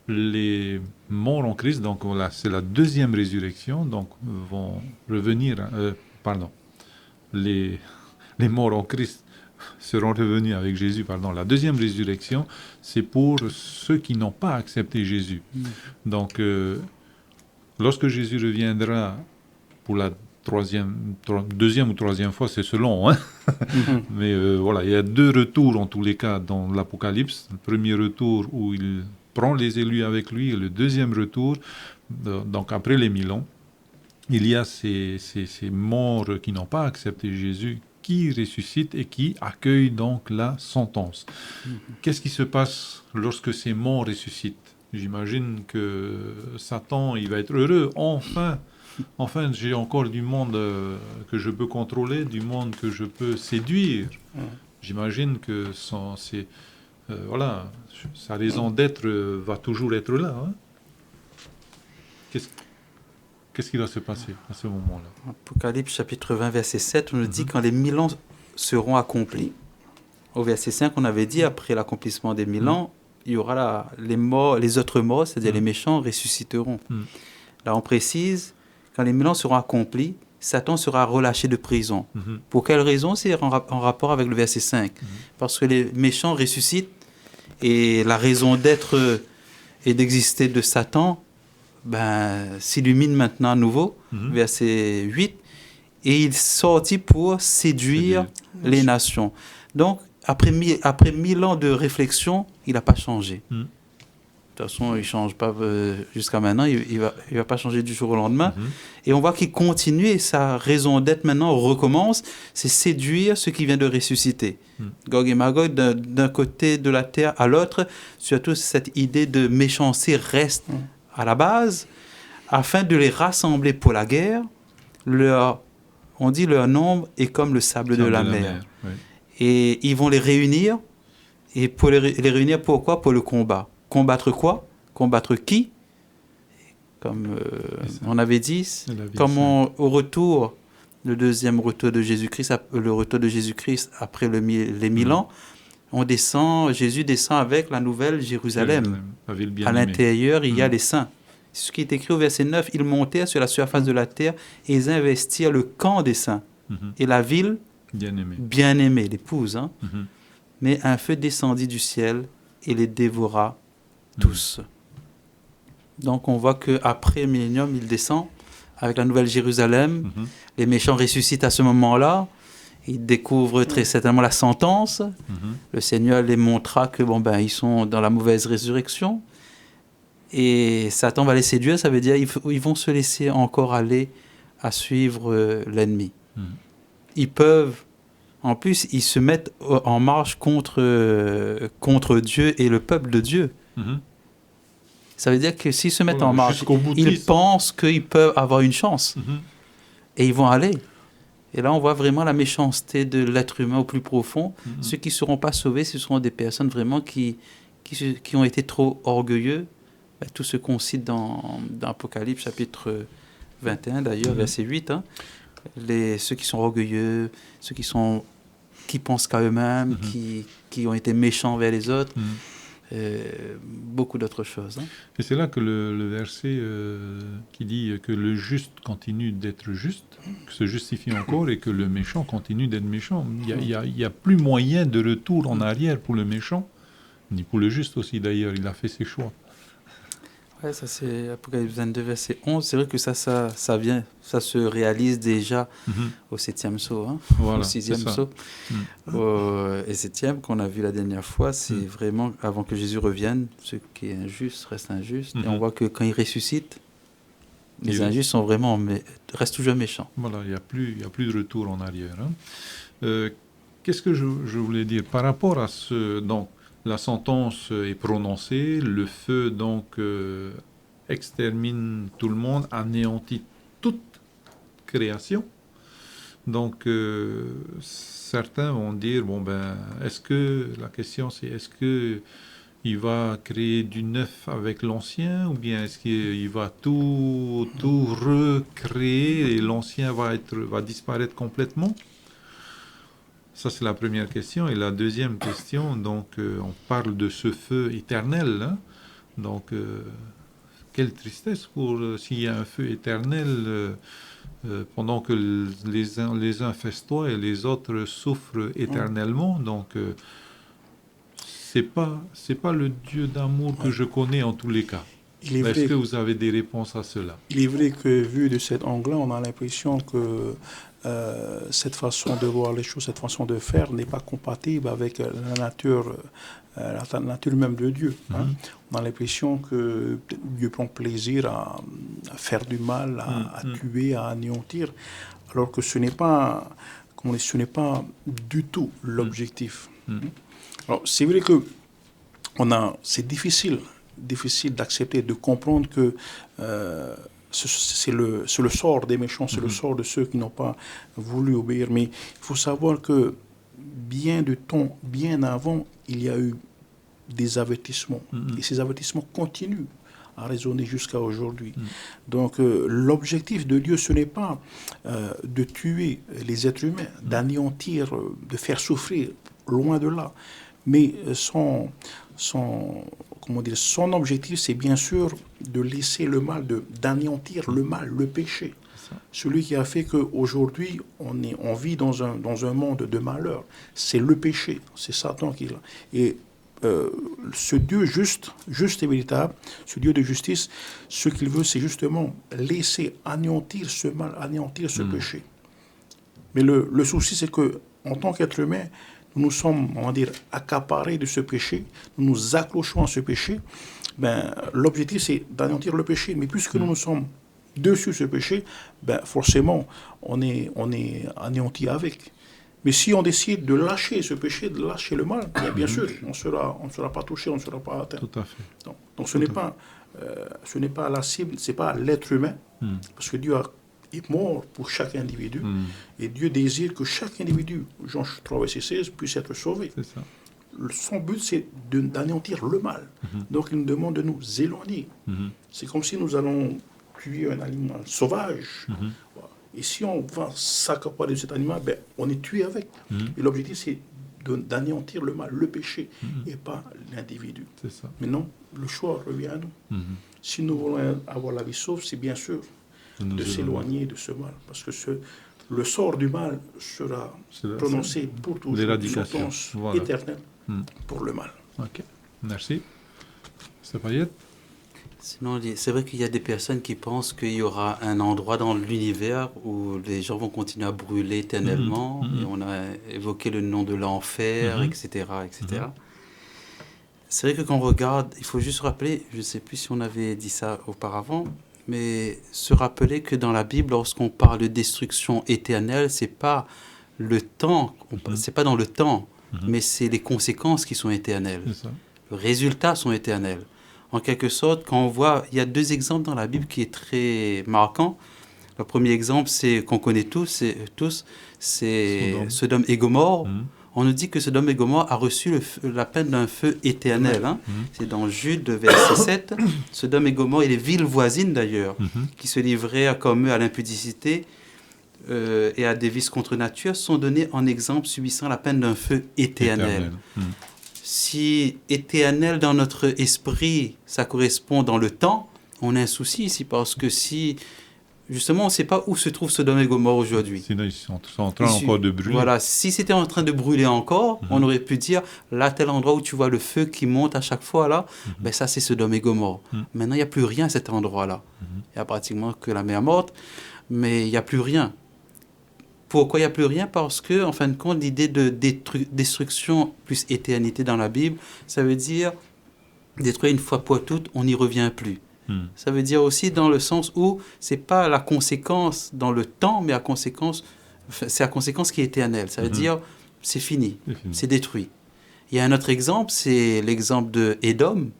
les morts en Christ, donc voilà, c'est la deuxième résurrection, donc vont revenir, les morts en Christ seront revenus avec Jésus, la deuxième résurrection, c'est pour ceux qui n'ont pas accepté Jésus. Donc, lorsque Jésus reviendra pour la deuxième ou troisième fois, c'est selon, hein. Mais voilà, il y a 2 retours en tous les cas dans l'Apocalypse. Le premier retour où il prend les élus avec lui, et le deuxième retour, donc après les 1000 ans, il y a ces morts qui n'ont pas accepté Jésus, qui ressuscitent et qui accueillent donc la sentence. Qu'est-ce qui se passe lorsque ces morts ressuscitent? J'imagine que Satan, il va être heureux. Enfin, j'ai encore du monde que je peux contrôler, du monde que je peux séduire. J'imagine que sa raison d'être va toujours être là. Hein? Qu'est-ce qui va se passer à ce moment-là? Apocalypse chapitre 20, verset 7, on nous dit quand les 1000 ans seront accomplis. Au verset 5, on avait dit après l'accomplissement des 1000 ans, il y aura les autres morts, c'est-à-dire les méchants, ressusciteront. Là, on précise, quand les 1000 ans seront accomplis, Satan sera relâché de prison. Pour quelle raison? C'est en rapport avec le verset 5. Parce que les méchants ressuscitent et la raison d'être et d'exister de Satan s'illumine maintenant à nouveau, verset 8, et il sortit pour séduire les nations. Donc, après 1000 ans de réflexion, il n'a pas changé. De toute façon, il ne change pas jusqu'à maintenant, il va pas changer du jour au lendemain. Et on voit qu'il continue, et sa raison d'être maintenant recommence, c'est séduire ceux qui viennent de ressusciter. Gog et Magog, d'un côté de la terre à l'autre, surtout cette idée de méchanceté reste à la base, afin de les rassembler pour la guerre. On dit leur nombre est comme le sable de la mer. Oui. Et ils vont les réunir. Et pour les réunir, pourquoi? Pour le combat. Combattre quoi? Combattre qui? Comme on avait dit, comme au retour, le deuxième retour de Jésus-Christ, le retour de Jésus-Christ après les 1000 ans, Jésus descend avec la nouvelle Jérusalem. À l'intérieur, il y a les saints. Ce qui est écrit au verset 9, ils montèrent sur la surface de la terre et ils investirent le camp des saints. Et la ville, bien-aimée, l'épouse. Hein? Mais un feu descendit du ciel et les dévora tous. Donc on voit qu'après le millénium, il descend avec la Nouvelle Jérusalem. Les méchants ressuscitent à ce moment-là. Ils découvrent très certainement la sentence. Le Seigneur les montrera que ils sont dans la mauvaise résurrection. Et Satan va les séduire, ça veut dire ils vont se laisser encore aller à suivre l'ennemi. Ils peuvent, en plus, ils se mettent en marche contre Dieu et le peuple de Dieu. Ça veut dire que s'ils se mettent en marche, ils pensent qu'ils peuvent avoir une chance. Et ils vont aller. Et là, on voit vraiment la méchanceté de l'être humain au plus profond. Ceux qui ne seront pas sauvés, ce seront des personnes vraiment qui ont été trop orgueilleux. Tout ce qu'on cite dans Apocalypse, chapitre 21, d'ailleurs, verset 8. Ceux qui sont orgueilleux, ceux qui pensent qu'à eux-mêmes, qui ont été méchants vers les autres. Beaucoup d'autres choses. Et c'est là que le verset qui dit que le juste continue d'être juste, que se justifie encore, et que le méchant continue d'être méchant. Il y a plus moyen de retour en arrière pour le méchant, ni pour le juste aussi d'ailleurs. Il a fait ses choix. Ouais, ça c'est Apocalypse 22, verset 11. C'est vrai que ça se réalise déjà au 7e saut, voilà, au 6e saut. Et 7e qu'on a vu la dernière fois, c'est vraiment avant que Jésus revienne, ce qui est injuste reste injuste. Et on voit que quand il ressuscite, les injustes sont restent toujours méchants. Voilà, il n'y a plus de retour en arrière. Qu'est-ce que je voulais dire par rapport à ce... Donc, la sentence est prononcée, le feu donc extermine tout le monde, anéantit toute création. Donc certains vont dire la question c'est est-ce que il va créer du neuf avec l'ancien, ou bien est-ce qu'il va tout recréer et l'ancien va disparaître complètement? Ça, c'est la première question. Et la deuxième question, donc, on parle de ce feu éternel. Donc, quelle tristesse s'il y a un feu éternel pendant que les uns festoient et les autres souffrent éternellement. Donc, c'est pas le Dieu d'amour que je connais en tous les cas. Est-ce que vous avez des réponses à cela? Il est vrai que, vu de cet angle-là, on a l'impression que cette façon de voir les choses, cette façon de faire n'est pas compatible avec la nature même de Dieu. On a l'impression que Dieu prend plaisir à faire du mal, à tuer, à anéantir, alors que ce n'est pas du tout l'objectif. Alors, c'est vrai que c'est difficile d'accepter, de comprendre que c'est le sort des méchants, c'est le sort de ceux qui n'ont pas voulu obéir. Mais il faut savoir que bien avant, il y a eu des avertissements. Et ces avertissements continuent à résonner jusqu'à aujourd'hui. Donc l'objectif de Dieu, ce n'est pas de tuer les êtres humains, d'anéantir, de faire souffrir, loin de là. Mais son objectif, c'est bien sûr de laisser le mal, d'anéantir le mal, le péché. Celui qui a fait qu'aujourd'hui, on vit dans un monde de malheur. C'est le péché, c'est Satan qui l'a. Et ce Dieu juste et véritable, ce Dieu de justice, ce qu'il veut, c'est justement laisser anéantir ce mal, anéantir ce péché. Mais le souci, c'est qu'en tant qu'être humain, nous sommes, on va dire, accaparés de ce péché, nous nous accrochons à ce péché. L'objectif, c'est d'anéantir le péché. Mais puisque nous sommes dessus ce péché, forcément, on est anéanti avec. Mais si on décide de lâcher ce péché, de lâcher le mal, bien sûr, on ne sera pas touché, on ne sera pas atteint. Tout à fait. Donc ce n'est pas la cible, ce n'est pas l'être humain, parce que Dieu est mort pour chaque individu, et Dieu désire que chaque individu, Jean 3, verset 16, puisse être sauvé. C'est ça. Son but, c'est d'anéantir le mal. Donc il nous demande de nous éloigner. C'est comme si nous allons tuer un animal sauvage. Et si on va s'accaparer de cet animal, on est tué avec. Et l'objectif, c'est d'anéantir le mal, le péché, et pas l'individu. C'est ça. Maintenant, le choix revient à nous. Si nous voulons avoir la vie sauve, c'est bien sûr de s'éloigner de ce mal. Parce que le sort du mal sera prononcé pour toujours, une sentence éternelle pour le mal. Ok, merci. C'est Payette. Sinon, c'est vrai qu'il y a des personnes qui pensent qu'il y aura un endroit dans l'univers où les gens vont continuer à brûler éternellement. Et on a évoqué le nom de l'enfer, etc., etc. C'est vrai que quand on regarde, il faut juste rappeler, je ne sais plus si on avait dit ça auparavant, mais se rappeler que dans la Bible, lorsqu'on parle de destruction éternelle, c'est pas le temps, c'est pas dans le temps, mais c'est les conséquences qui sont éternelles. C'est ça. Les résultats sont éternels. En quelque sorte, quand on voit, il y a deux exemples dans la Bible qui est très marquant. Le premier exemple, c'est qu'on connaît tous, c'est Sodome et Gomorrhe. On nous dit que Sodome et Gomorrhe a reçu la peine d'un feu éternel. Hein. C'est dans Jude, verset 7. Sodome et Gomorrhe et les villes voisines d'ailleurs, qui se livraient comme eux à l'impudicité et à des vices contre nature, sont donnés en exemple subissant la peine d'un feu éternel. Si éternel dans notre esprit, ça correspond dans le temps, on a un souci ici parce que si, justement, on ne sait pas où se trouve Sodome et Gomorrhe aujourd'hui. Sinon, ils sont en train encore de brûler. Voilà, si c'était en train de brûler encore, on aurait pu dire, là, tel endroit où tu vois le feu qui monte à chaque fois, là, ben ça, c'est Sodome et Gomorre. Maintenant, il n'y a plus rien à cet endroit-là. Il y a pratiquement que la mer morte, mais il n'y a plus rien. Pourquoi il n'y a plus rien? Parce que, en fin de compte, l'idée de destruction plus éternité dans la Bible, ça veut dire détruire une fois pour toutes, on n'y revient plus. Ça veut dire aussi dans le sens où c'est pas la conséquence dans le temps, mais c'est la conséquence qui est éternelle. Ça veut dire c'est fini, c'est détruit. Il y a un autre exemple, c'est l'exemple de Édom.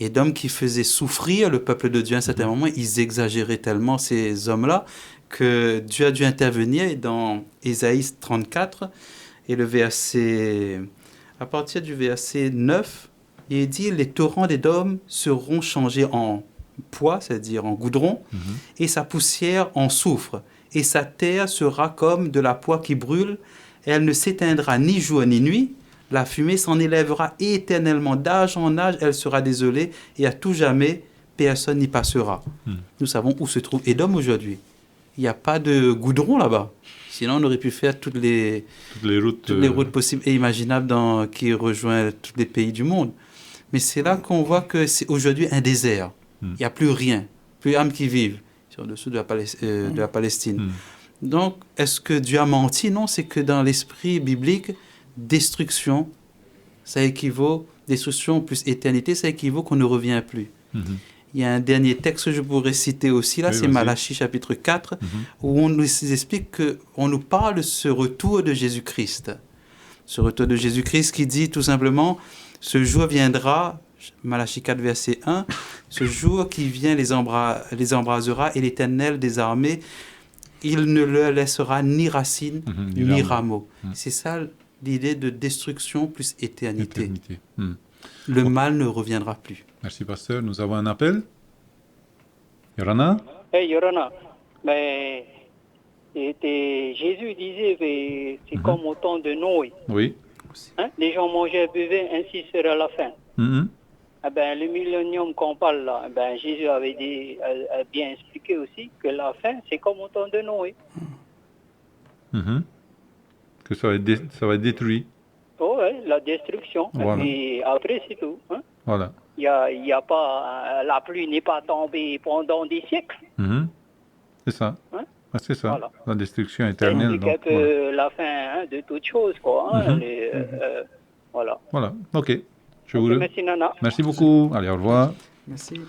Édom qui faisait souffrir le peuple de Dieu à un certain moment. Ils exagéraient tellement, ces hommes-là, que Dieu a dû intervenir dans Ésaïe 34 et à partir du verset 9, il dit « Les torrents d'Édom seront changés en poids, c'est-à-dire en goudron, et sa poussière en soufre, et sa terre sera comme de la poix qui brûle, elle ne s'éteindra ni jour ni nuit, la fumée s'en élèvera éternellement d'âge en âge, elle sera désolée, et à tout jamais, personne n'y passera. » Nous savons où se trouve Édom aujourd'hui. Il n'y a pas de goudron là-bas. Sinon, on aurait pu faire toutes les routes possibles et imaginables qui rejoignent tous les pays du monde. Mais c'est là qu'on voit que c'est aujourd'hui un désert. Il n'y a plus rien, plus âme qui vivent sur le dessous de la Palestine. Donc, est-ce que Dieu a menti? Non, c'est que dans l'esprit biblique, destruction, ça équivaut, destruction plus éternité, ça équivaut qu'on ne revient plus. Il y a un dernier texte que je pourrais citer aussi, là, c'est Malachie chapitre 4, où on nous explique qu'on nous parle de ce retour de Jésus-Christ. Ce retour de Jésus-Christ qui dit tout simplement, ce jour viendra, Malachie 4, verset 1, ce jour qui vient les embrasera et l'Éternel des armées, il ne leur laissera ni racines ni rameaux. C'est ça l'idée de destruction plus éternité. Le mal ne reviendra plus. Merci, pasteur. Nous avons un appel. Yorana? Hey, Yorana. Mais Jésus disait que c'est comme au temps de Noé. Oui. Hein? Les gens mangeaient et buvaient, ainsi sera la fin. Eh ben, le millénium qu'on parle là, ben, Jésus avait a bien expliqué aussi que la fin, c'est comme au temps de Noé. Que ça va être détruit. Oh, ouais, la destruction. Voilà. Et après, c'est tout. Hein? Voilà. Il y a pas, la pluie n'est pas tombée pendant des siècles. C'est ça. Hein? C'est ça. Voilà. La destruction éternelle. C'est que la fin de toute chose, quoi. Hein? Voilà. Voilà. OK. Merci, Nana. Merci beaucoup. Allez, au revoir. Merci.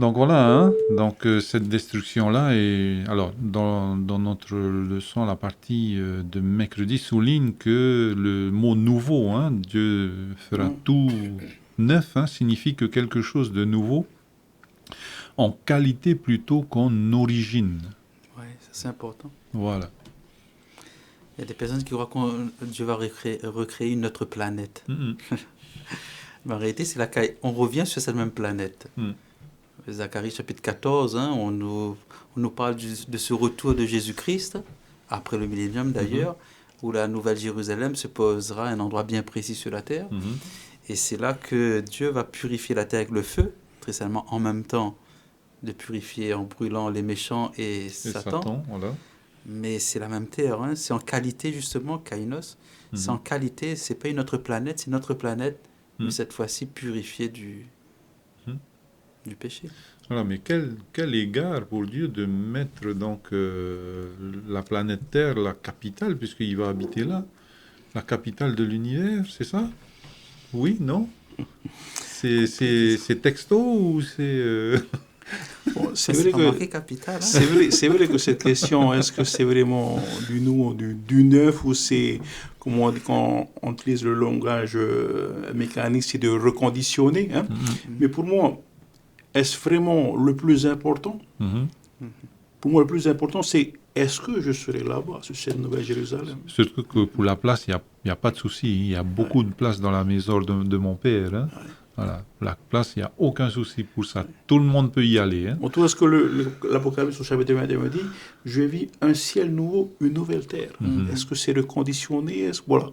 Donc voilà, donc cette destruction-là, et alors dans notre leçon, la partie de mercredi souligne que le mot nouveau, Dieu fera tout neuf, signifie que quelque chose de nouveau, en qualité plutôt qu'en origine. Oui, ça c'est important. Voilà. Il y a des personnes qui croient que Dieu va recréer une autre planète. Mais en réalité, on revient sur cette même planète. Zacharie chapitre 14, on nous parle de ce retour de Jésus-Christ, après le millénium d'ailleurs, où la nouvelle Jérusalem se posera à un endroit bien précis sur la terre. Et c'est là que Dieu va purifier la terre avec le feu, très certainement en même temps de purifier en brûlant les méchants et Satan. Voilà. Mais c'est la même terre, c'est en qualité justement, Kainos, c'est en qualité, c'est pas une autre planète, c'est notre planète, mais cette fois-ci purifiée du péché. Voilà, mais quel égard pour Dieu de mettre donc la planète Terre, la capitale, puisqu'il va habiter là, la capitale de l'univers, c'est ça? Oui, non? C'est texto ou c'est... Bon, c'est C'est vrai pas que marqué capitale. Hein? c'est vrai que cette question, est-ce que c'est vraiment du nouveau, du neuf, ou c'est, comme on dit quand on utilise le langage mécanique, c'est de reconditionner, hein? Mais pour moi, est-ce vraiment le plus important? Pour moi, le plus important, c'est est-ce que je serai là-bas, sur cette Nouvelle Jérusalem? Surtout que pour la place, il n'y a pas de souci. Il y a beaucoup de place dans la maison de mon père. Hein. Voilà. La place, il n'y a aucun souci pour ça. Tout le monde peut y aller. Hein. En tout cas, ce que l'Apocalypse au chapitre 21 me dit, je vis un ciel nouveau, une nouvelle terre. Est-ce que c'est reconditionné? Voilà.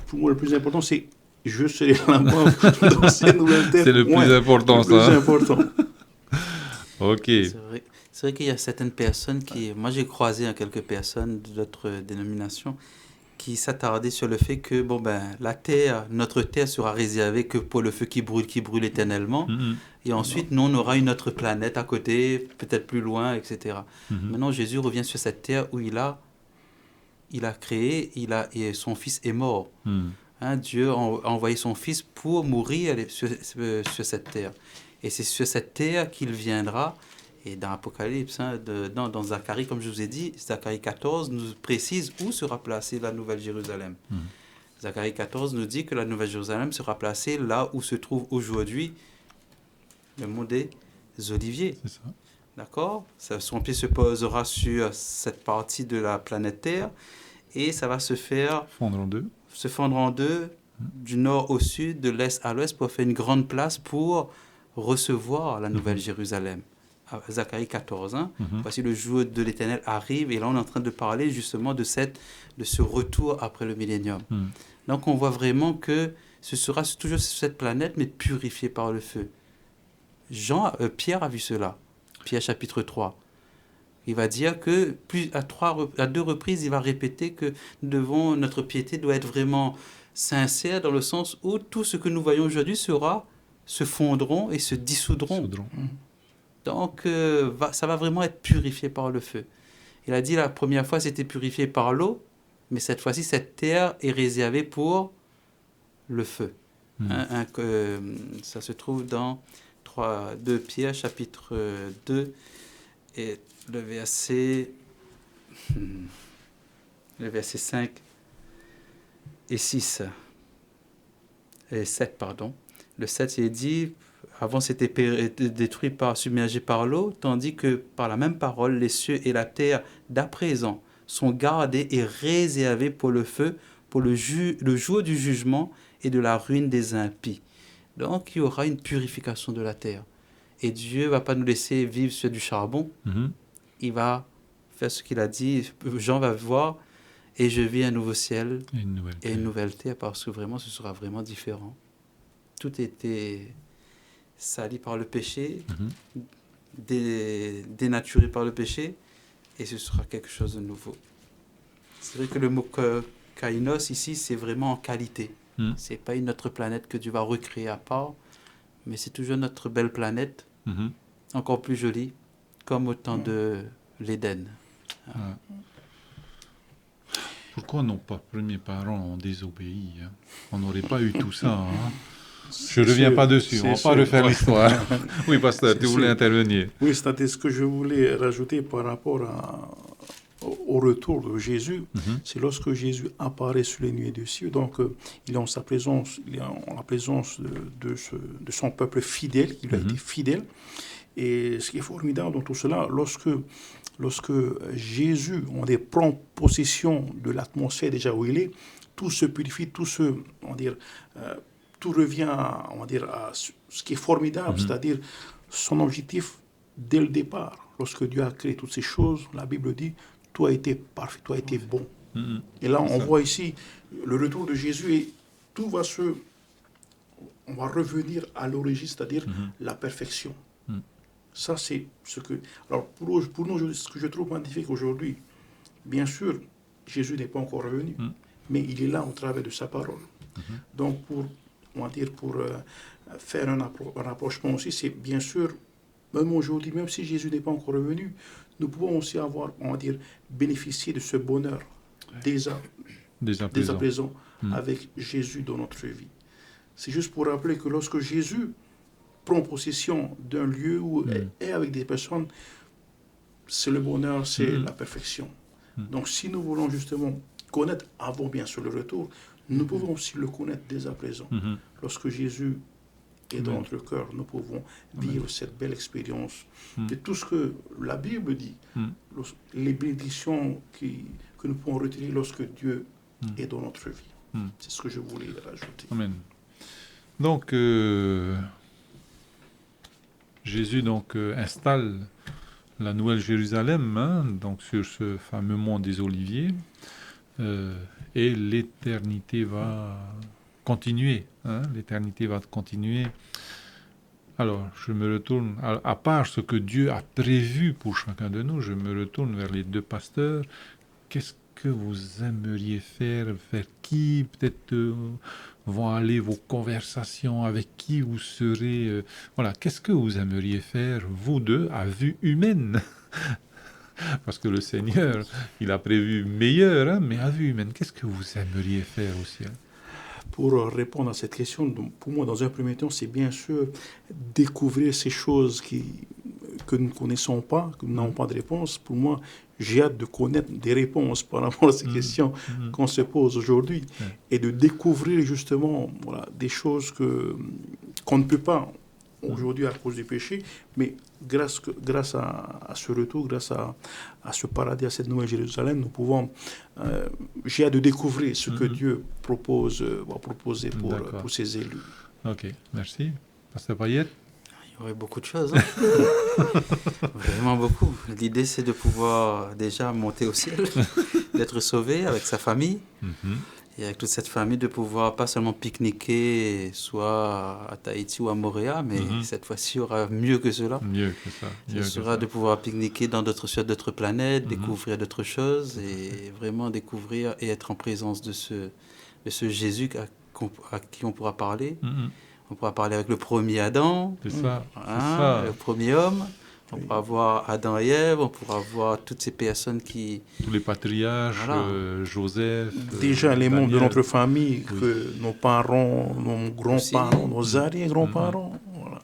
Pour moi, le plus important, c'est je serai là-bas dans cette nouvelle terre. C'est le plus important, le plus important. Ok. C'est vrai qu'il y a certaines personnes qui... Moi, j'ai croisé quelques personnes d'autres dénominations qui s'attardaient sur le fait que la terre, notre terre sera réservée que pour le feu qui brûle éternellement. Et ensuite, nous, on aura une autre planète à côté, peut-être plus loin, etc. Maintenant, Jésus revient sur cette terre où il a créé, et son fils est mort. Hein, Dieu a envoyé son fils pour mourir sur cette terre. Et c'est sur cette terre qu'il viendra. Et dans Apocalypse, dans Zacharie, comme je vous ai dit, Zacharie 14 nous précise où sera placée la Nouvelle Jérusalem. Zacharie 14 nous dit que la Nouvelle Jérusalem sera placée là où se trouve aujourd'hui le mont des Oliviers. C'est ça. D'accord? Son pied se posera sur cette partie de la planète Terre et ça va se fondre en deux, du nord au sud, de l'est à l'ouest, pour faire une grande place pour recevoir la Nouvelle Jérusalem. Zacharie 14, voici le jour de l'Éternel arrive, et là on est en train de parler justement de ce retour après le millénium. Donc on voit vraiment que ce sera toujours sur cette planète, mais purifiée par le feu. Pierre a vu cela, Pierre chapitre 3. Il va dire que à 2 reprises, il va répéter que notre piété doit être vraiment sincère, dans le sens où tout ce que nous voyons aujourd'hui se fondront et se dissoudront. Donc, ça va vraiment être purifié par le feu. Il a dit la première fois, c'était purifié par l'eau, mais cette fois-ci, cette terre est réservée pour le feu. Ça se trouve dans 2 Pierre, chapitre 2, et le verset 5 et 6. Et 7, pardon. Le 7, il dit... Avant, c'était détruit submergé par l'eau, tandis que par la même parole, les cieux et la terre d'à présent sont gardés et réservés pour le feu, pour le jour du jugement et de la ruine des impies. Donc, il y aura une purification de la terre. Et Dieu ne va pas nous laisser vivre sur du charbon. Il va faire ce qu'il a dit. Jean va voir, et je vis un nouveau ciel et une nouvelle terre, parce que vraiment, ce sera vraiment différent. Tout était... sali par le péché, dénaturé par le péché, et ce sera quelque chose de nouveau. C'est vrai que le mot kainos ici, c'est vraiment en qualité. C'est pas une autre planète que Dieu va recréer à part, mais c'est toujours notre belle planète, encore plus jolie, comme au temps de l'Éden. Pourquoi nos premiers parents ont désobéi, hein? On n'aurait pas eu tout ça. Hein? Je ne reviens pas dessus, on ne va pas refaire l'histoire. Oui, pasteur, tu voulais intervenir. Oui, c'est ce que je voulais rajouter par rapport au retour de Jésus. C'est lorsque Jésus apparaît sur les nuées du ciel. Donc, il est en sa présence, en la présence de son peuple fidèle, qui lui a été fidèle. Et ce qui est formidable dans tout cela, lorsque Jésus prend possession de l'atmosphère déjà où il est, tout se purifie, tout revient à ce qui est formidable, c'est-à-dire son objectif dès le départ. Lorsque Dieu a créé toutes ces choses, la Bible dit, tout a été parfait, tout a été bon. Et là, on voit ici le retour de Jésus, et tout va on va revenir à l'origine, c'est-à-dire la perfection. Ça, c'est ce que... Alors, pour nous, ce que je trouve magnifique aujourd'hui, bien sûr, Jésus n'est pas encore revenu, mais il est là au travers de sa parole. Donc, pour on va dire, pour faire un rapprochement aussi, c'est bien sûr, même aujourd'hui, même si Jésus n'est pas encore revenu, nous pouvons aussi avoir, on va dire, bénéficier de ce bonheur déjà présent avec Jésus dans notre vie. C'est juste pour rappeler que lorsque Jésus prend possession d'un lieu où est avec des personnes, c'est le bonheur, c'est la perfection. Donc si nous voulons justement connaître avant bien sûr le retour, nous pouvons aussi le connaître dès à présent. Lorsque Jésus est dans notre cœur, nous pouvons vivre cette belle expérience de tout ce que la Bible dit, les bénédictions que nous pouvons retirer lorsque Dieu est dans notre vie. C'est ce que je voulais rajouter. Amen. Donc, Jésus installe la Nouvelle Jérusalem, donc sur ce fameux mont des Oliviers, et l'éternité va continuer. L'éternité va continuer. Alors, je me retourne, à part ce que Dieu a prévu pour chacun de nous, je me retourne vers les deux pasteurs. Qu'est-ce que vous aimeriez faire qui peut-être vont aller vos conversations, avec qui vous serez... voilà, qu'est-ce que vous aimeriez faire, vous deux, à vue humaine? Parce que le Seigneur, il a prévu meilleur, mais à vue humaine, qu'est-ce que vous aimeriez faire au ciel? Pour répondre à cette question, pour moi, dans un premier temps, c'est bien sûr découvrir ces choses que nous ne connaissons pas, que nous n'avons pas de réponse. Pour moi, j'ai hâte de connaître des réponses par rapport à ces questions qu'on se pose aujourd'hui et de découvrir justement des choses qu'on ne peut pas aujourd'hui à cause du péché, mais grâce à ce retour, grâce à ce paradis, à cette nouvelle Jérusalem, nous pouvons, j'ai hâte de découvrir ce que Dieu va proposer pour ses élus. Ok, merci. Pasteur Payette? Il y aurait beaucoup de choses. Vraiment beaucoup. L'idée, c'est de pouvoir déjà monter au ciel, d'être sauvé avec sa famille. Et avec toute cette famille, de pouvoir pas seulement pique-niquer, soit à Tahiti ou à Montréal, mais cette fois-ci, il y aura mieux que cela. Mieux que ça. Ce sera de pouvoir pique-niquer sur d'autres planètes, découvrir d'autres choses, et vraiment découvrir et être en présence de ce Jésus à qui on pourra parler. On pourra parler avec le premier Adam, c'est ça. Le premier homme. On pourra voir Adam et Ève, on pourra voir toutes ces personnes qui... Tous les patriarches, Joseph... Déjà les membres de notre famille, que nos parents, nos grands-parents, nos arrière-grands-parents. Voilà.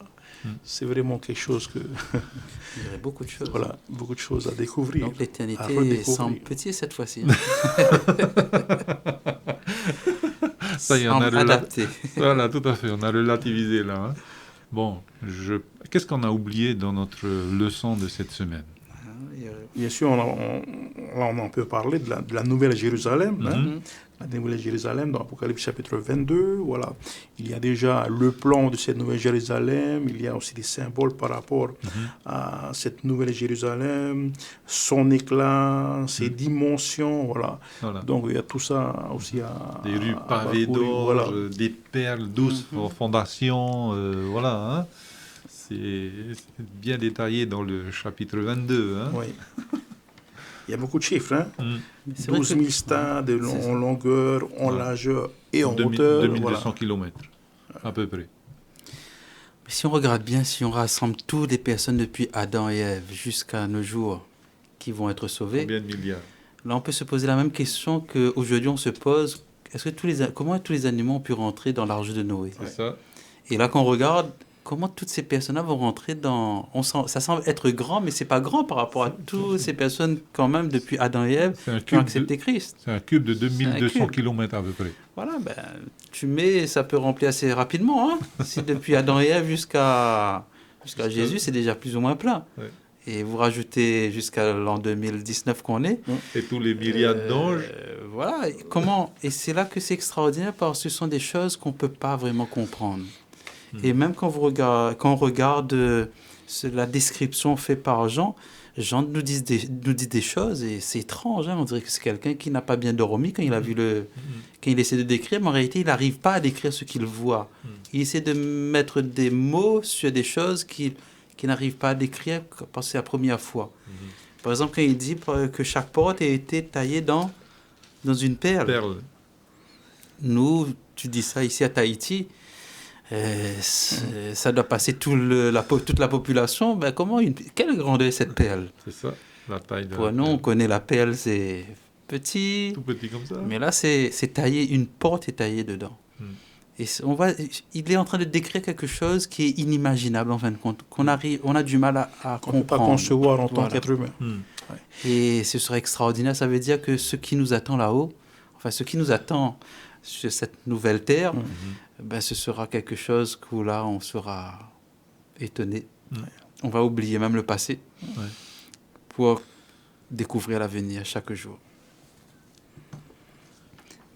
C'est vraiment quelque chose que... Il y aurait beaucoup de choses. Voilà, beaucoup de choses à découvrir. Donc l'éternité semble petite cette fois-ci. Ça y est, on a adapté. Voilà, tout à fait, on a relativisé là. Bon, qu'est-ce qu'on a oublié dans notre leçon de cette semaine? Bien sûr, on peut parler de la Nouvelle Jérusalem. La Nouvelle Jérusalem, dans Apocalypse chapitre 22, voilà. Il y a déjà le plan de cette Nouvelle Jérusalem, il y a aussi des symboles par rapport à cette Nouvelle Jérusalem, son éclat, ses dimensions, voilà. Donc il y a tout ça aussi à des rues pavées d'or, des perles douces en fondation, voilà. C'est bien détaillé dans le chapitre 22. Oui. Il y a beaucoup de chiffres. 12 000 stades en longueur, en largeur et en hauteur. 2200 km, à peu près. Mais si on regarde bien, si on rassemble toutes les personnes depuis Adam et Ève jusqu'à nos jours qui vont être sauvées... Combien de milliards? Là, on peut se poser la même question qu'aujourd'hui on se pose. Comment tous les animaux ont pu rentrer dans l'arche de Noé? C'est ça. Et là, quand on regarde... Comment toutes ces personnes-là vont rentrer dans... Ça semble être grand, mais ce n'est pas grand par rapport à toutes ces personnes, quand même, depuis Adam et Ève, qui ont accepté Christ. C'est un cube de 2200 km à peu près. Voilà, ça peut remplir assez rapidement. Si depuis Adam et Ève jusqu'à Jésus, c'est déjà plus ou moins plein. Ouais. Et vous rajoutez jusqu'à l'an 2019 qu'on est. Et tous les myriades d'anges. Voilà, et c'est là que c'est extraordinaire, parce que ce sont des choses qu'on ne peut pas vraiment comprendre. Et même quand on regarde la description faite par Jean nous dit des choses, et c'est étrange. On dirait que c'est quelqu'un qui n'a pas bien dormi quand il a vu quand il essaie de décrire, mais en réalité, il n'arrive pas à décrire ce qu'il voit. Il essaie de mettre des mots sur des choses qu'il n'arrive pas à décrire parce que c'est la première fois. Par exemple, quand il dit que chaque porte a été taillée dans une perle. Nous, tu dis ça ici à Tahiti, Ça doit passer toute la population. Ben, quelle grandeur est cette perle? C'est ça, la taille de Pour la nous, on perle. connaît la perle, c'est petit. Tout petit comme ça. Mais là, c'est taillé, une porte est taillée dedans. Et il est en train de décrire quelque chose qui est inimaginable, en fin de compte, on a du mal à Qu'on ne peut pas comprendre. concevoir en tant Voilà. qu'être humain. Et ce serait extraordinaire. Ça veut dire que ce qui nous attend là-haut, enfin, ce qui nous attend sur cette nouvelle terre, ben, ce sera quelque chose où là, on sera étonné. On va oublier même le passé pour découvrir l'avenir chaque jour.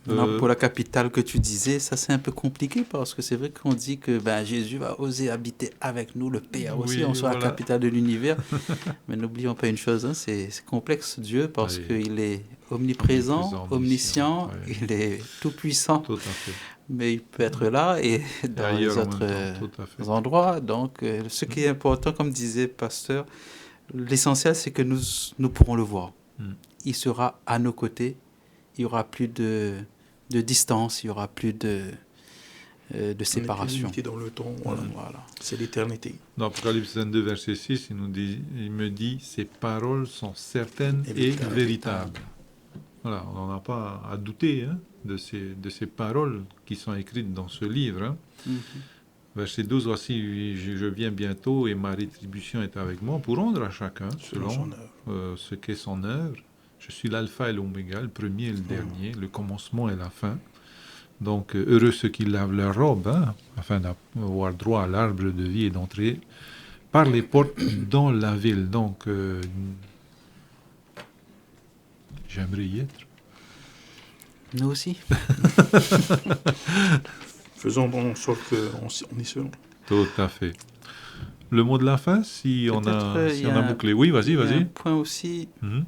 Maintenant, pour la capitale que tu disais, ça c'est un peu compliqué parce que c'est vrai qu'on dit que ben, Jésus va oser habiter avec nous, le Père aussi, Oui, on soit la voilà. capitale de l'univers. Mais n'oublions pas une chose, hein, c'est complexe Dieu parce Oui. qu'il est omniprésent, Omniprésent, omniscient, oui. il est tout puissant, Tout à fait. mais il peut être là et dans les ailleurs en autres même temps, tout à fait. endroits. Donc ce qui est important, comme disait Pasteur, l'essentiel c'est que nous pourrons le voir. Il sera à nos côtés, il n'y aura plus de distance, il n'y aura plus de séparation. Limité dans le temps, voilà. C'est l'éternité. Dans Apocalypse 22, verset 6, il me dit « Ces paroles sont certaines et véritables ». Voilà, on n'en a pas à douter de ces paroles qui sont écrites dans ce livre. Verset 12, « Voici, je viens bientôt et ma rétribution est avec moi pour rendre à chacun selon son œuvre. ce qu'est son œuvre. Je suis l'alpha et l'oméga, le premier et le dernier, le commencement et la fin. Donc, heureux ceux qui lavent leur robe, afin d'avoir droit à l'arbre de vie et d'entrer par les portes dans la ville. Donc, j'aimerais y être. Nous aussi. Faisons en sorte qu'on y soit. Tout à fait. Le mot de la fin, si on a bouclé. Oui, vas-y, Il y a un vas-y. point aussi Mhm.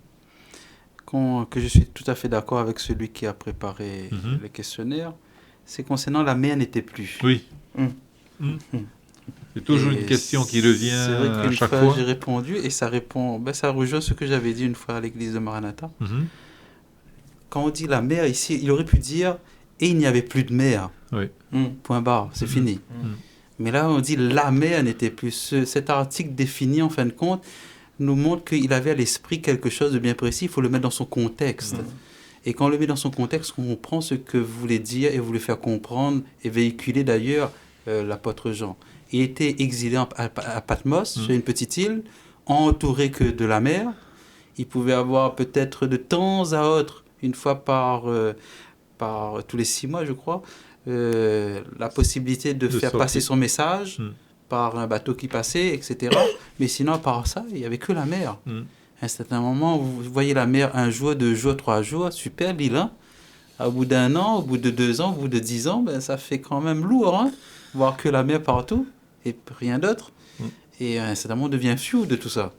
que je suis tout à fait d'accord avec celui qui a préparé le questionnaire, c'est concernant la mer n'était plus. Oui. C'est toujours Et une question qui revient c'est vrai à qu'une chaque fois, fois. j'ai répondu et ça rejoint ce que j'avais dit une fois à l'église de Maranatha. Mhm. Quand on dit la mer ici, il aurait pu dire et il n'y avait plus de mer. Oui. Point barre, c'est fini. Mais là, on dit la mer n'était plus. Cet article défini, en fin de compte, nous montre qu'il avait à l'esprit quelque chose de bien précis. Il faut le mettre dans son contexte. Et quand on le met dans son contexte, on comprend ce que voulait dire et voulait faire comprendre et véhiculer d'ailleurs l'apôtre Jean. Il était exilé à Patmos, sur une petite île, entouré que de la mer. Il pouvait avoir peut-être de temps à autre, une fois par tous les 6 mois, je crois, la possibilité de faire sortir. passer son message par un bateau qui passait, etc. Mais sinon, à part ça, il n'y avait que la mer. À un certain moment, vous voyez la mer 1 jour, 2 jours, 3 jours, super l'île. Au bout d'1 an, au bout de 2 ans, au bout de 10 ans, ben, ça fait quand même lourd, voir que la mer partout et rien d'autre. Et à un certain moment, on devient fou de tout ça.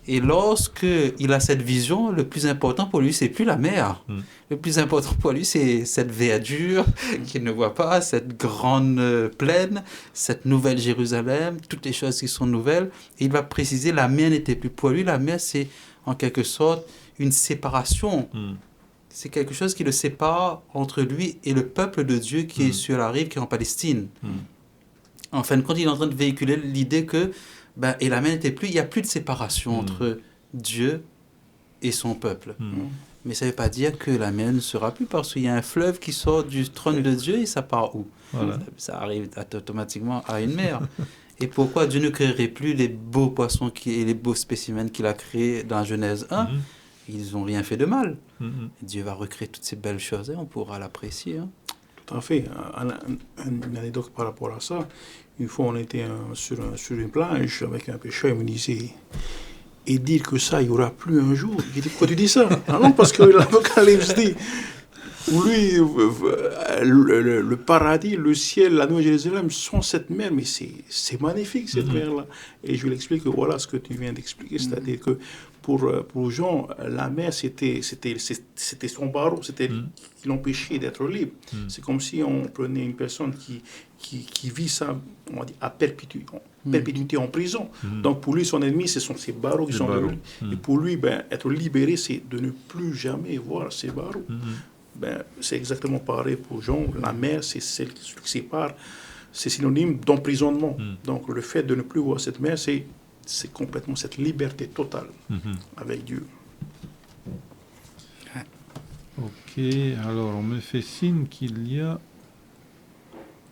Et lorsque il a cette vision, le plus important pour lui, c'est plus la mer. Le plus important pour lui, c'est cette verdure qu'il ne voit pas, cette grande plaine, cette nouvelle Jérusalem, toutes les choses qui sont nouvelles. Et il va préciser, la mer n'était plus pour lui. La mer, c'est en quelque sorte une séparation. C'est quelque chose qui le sépare entre lui et le peuple de Dieu qui est sur la rive, qui est en Palestine. En fin de compte, il est en train de véhiculer l'idée que et la mer n'était plus, il n'y a plus de séparation entre Dieu et son peuple. Mais ça ne veut pas dire que la mer ne sera plus, parce qu'il y a un fleuve qui sort du trône de Dieu et ça part où? Voilà. Ça arrive automatiquement à une mer. Et pourquoi Dieu ne créerait plus les beaux poissons et les beaux spécimens qu'il a créés dans Genèse 1? Ils n'ont rien fait de mal. Dieu va recréer toutes ces belles choses et on pourra l'apprécier. Tout à fait. Une anecdote par rapport à ça. Une fois, on était sur une plage avec un pêcheur, il me disait, et dire que ça, il n'y aura plus un jour. Il dit, pourquoi tu dis ça? Ah non, parce que l'Apocalypse dit, lui, le paradis, le ciel, la Nouvelle Jérusalem sont cette mer, mais c'est magnifique cette mer-là. Et je lui explique que voilà ce que tu viens d'expliquer, c'est-à-dire que pour Jean, la mer, c'était son barreau, c'était qui l'empêchait d'être libre. C'est comme si on prenait une personne qui vit ça, on dit, à perpétuité en prison. Donc pour lui, son ennemi, ce sont ses barreaux qui sont devenus. Et pour lui, être libéré, c'est de ne plus jamais voir ses barreaux. C'est exactement pareil pour Jean. La mer, c'est celle qui sépare c'est synonyme d'emprisonnement. Donc le fait de ne plus voir cette mer, c'est complètement cette liberté totale avec Dieu. Ok, alors on me fait signe qu'il y a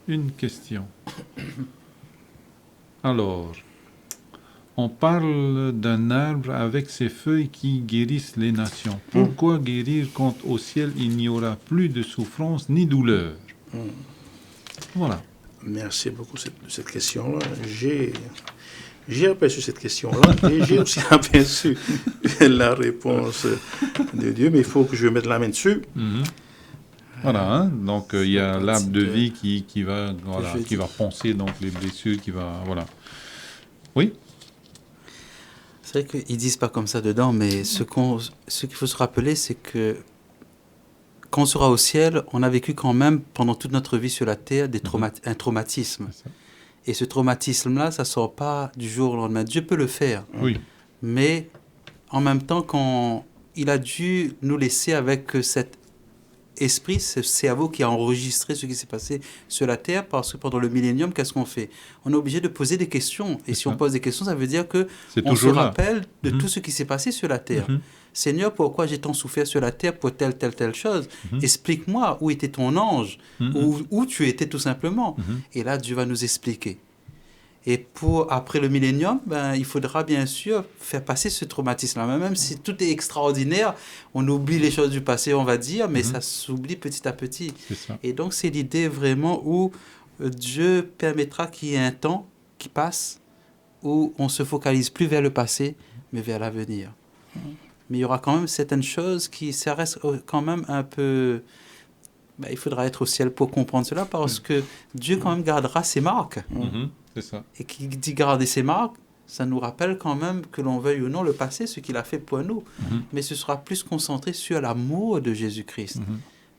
une question. Alors, on parle d'un arbre avec ses feuilles qui guérissent les nations. Pourquoi guérir quand au ciel il n'y aura plus de souffrance ni douleur? Voilà. Merci beaucoup de cette question-là. J'ai aperçu cette question-là et j'ai aussi aperçu la réponse de Dieu, mais il faut que je mette la main dessus. Voilà, hein? Donc il y a l'arbre de vie qui va poncer donc les blessures, qui va voilà. Oui. C'est vrai qu'ils disent pas comme ça dedans, mais ce qu'il faut se rappeler, c'est que quand on sera au ciel, on a vécu quand même pendant toute notre vie sur la terre un traumatisme. Et ce traumatisme-là, ça ne sort pas du jour au lendemain. Dieu peut le faire. Oui. Mais en même temps, quand il a dû nous laisser avec cet esprit, ce cerveau qui a enregistré ce qui s'est passé sur la terre, parce que pendant le millénium, qu'est-ce qu'on fait? On est obligé de poser des questions. Et si on pose des questions, ça veut dire qu'on se rappelle de tout ce qui s'est passé sur la terre. Seigneur, pourquoi j'ai tant souffert sur la terre pour telle chose? Explique-moi, où était ton ange? Où tu étais tout simplement? Et là, Dieu va nous expliquer. Et après le millénium, il faudra bien sûr faire passer ce traumatisme-là. Même si tout est extraordinaire, on oublie les choses du passé, on va dire, mais ça s'oublie petit à petit. Et donc, c'est l'idée vraiment où Dieu permettra qu'il y ait un temps qui passe où on ne se focalise plus vers le passé, mais vers l'avenir. Mais il y aura quand même certaines choses ça reste quand même un peu... il faudra être au ciel pour comprendre cela, parce que Dieu quand même gardera ses marques. C'est ça. Et qui dit garder ses marques, ça nous rappelle quand même, que l'on veuille ou non, le passé, ce qu'il a fait pour nous. Mais ce sera plus concentré sur l'amour de Jésus-Christ.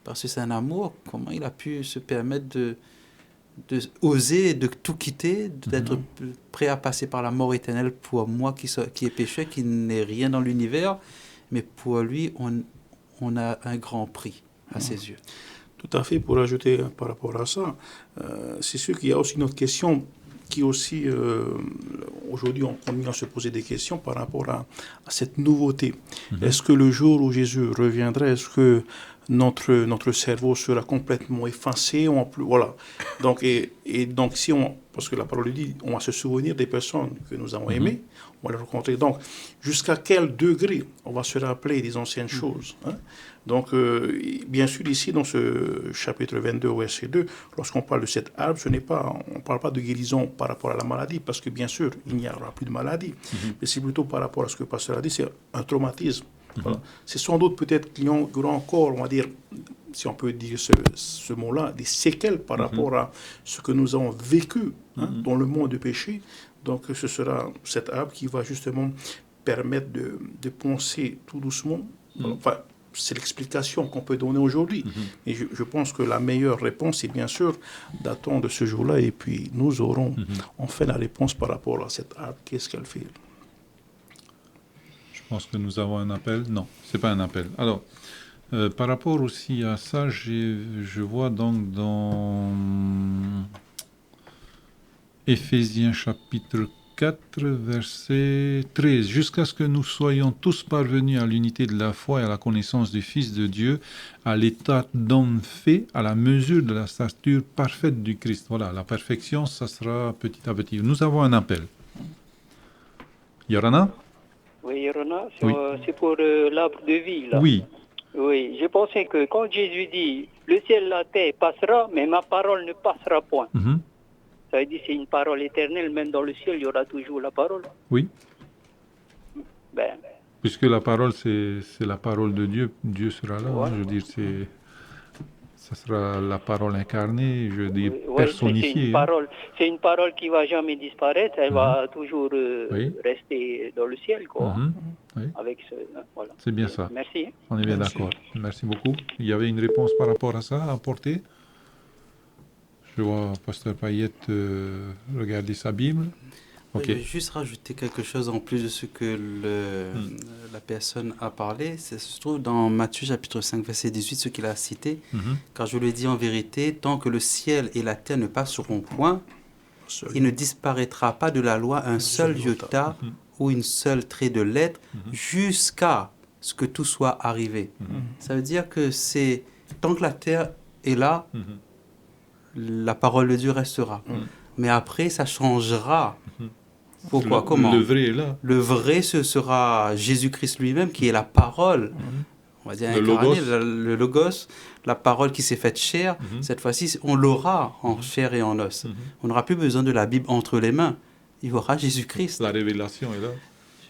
Parce que c'est un amour, comment il a pu se permettre de oser, de tout quitter, d'être prêt à passer par la mort éternelle pour moi qui est pécheur, qui n'est rien dans l'univers, mais pour lui, on a un grand prix à ses yeux. Tout à fait. Pour ajouter par rapport à ça, c'est sûr qu'il y a aussi une autre question qui aussi, aujourd'hui, on continue à se poser des questions par rapport à cette nouveauté. Est-ce que le jour où Jésus reviendrait, est-ce que notre cerveau sera complètement effacé? Voilà. Donc, et donc, parce que la parole dit, on va se souvenir des personnes que nous avons aimées, on va les rencontrer. Donc, jusqu'à quel degré on va se rappeler des anciennes choses, hein? Donc, bien sûr, ici, dans ce chapitre 22, verset 2, lorsqu'on parle de cet arbre, on ne parle pas de guérison par rapport à la maladie, parce que, bien sûr, il n'y aura plus de maladie. Mais c'est plutôt par rapport à ce que le pasteur a dit, c'est un traumatisme. Voilà. C'est sans doute peut-être qu'il y aura encore, on va dire, si on peut dire ce mot-là, des séquelles par rapport à ce que nous avons vécu dans le monde du péché. Donc, ce sera cet arbre qui va justement permettre de poncer tout doucement. Enfin, c'est l'explication qu'on peut donner aujourd'hui. Et je pense que la meilleure réponse, c'est bien sûr d'attendre ce jour-là, et puis nous aurons enfin la réponse par rapport à cet arbre. Qu'est-ce qu'elle fait? Je pense que nous avons un appel. Non, c'est pas un appel. Alors, par rapport aussi à ça, je vois donc dans Éphésiens chapitre 4, verset 13. « Jusqu'à ce que nous soyons tous parvenus à l'unité de la foi et à la connaissance du Fils de Dieu, à l'état d'homme fait, à la mesure de la stature parfaite du Christ. » Voilà, la perfection, ça sera petit à petit. Nous avons un appel. Yorana? Oui, Yorana, c'est pour l'arbre de vie, là. Oui. Oui, je pensais que quand Jésus dit « Le ciel et la terre passera, mais ma parole ne passera point ». Ça veut dire que c'est une parole éternelle, même dans le ciel, il y aura toujours la parole. Oui. Puisque la parole, c'est la parole de Dieu, Dieu sera là. Voilà. Je veux dire, ça sera la parole incarnée, je veux dire, personnifiée. C'est une parole qui ne va jamais disparaître, elle va toujours rester dans le ciel, quoi. Oui. Avec voilà. C'est bien ça. Merci. On est bien d'accord. Merci beaucoup. Il y avait une réponse par rapport à ça à apporter? Je vois Pasteur Payette regarder sa Bible. Ok. Je vais juste rajouter quelque chose en plus de ce que la personne a parlé. Ça se trouve dans Matthieu chapitre 5, verset 18, ce qu'il a cité. Car je le dis en vérité, tant que le ciel et la terre ne passeront point, il ne disparaîtra pas de la loi un seul iota ou une seule trait de lettre jusqu'à ce que tout soit arrivé. Ça veut dire que c'est tant que la terre est là, la parole de Dieu restera. Mais après, ça changera. Pourquoi? Comment? Le vrai est là. Le vrai, ce sera Jésus-Christ lui-même, qui est la parole. On va dire Le incarné, logos. le logos, la parole qui s'est faite chair. Cette fois-ci, on l'aura en chair et en os. On n'aura plus besoin de la Bible entre les mains. Il y aura Jésus-Christ. La révélation est là.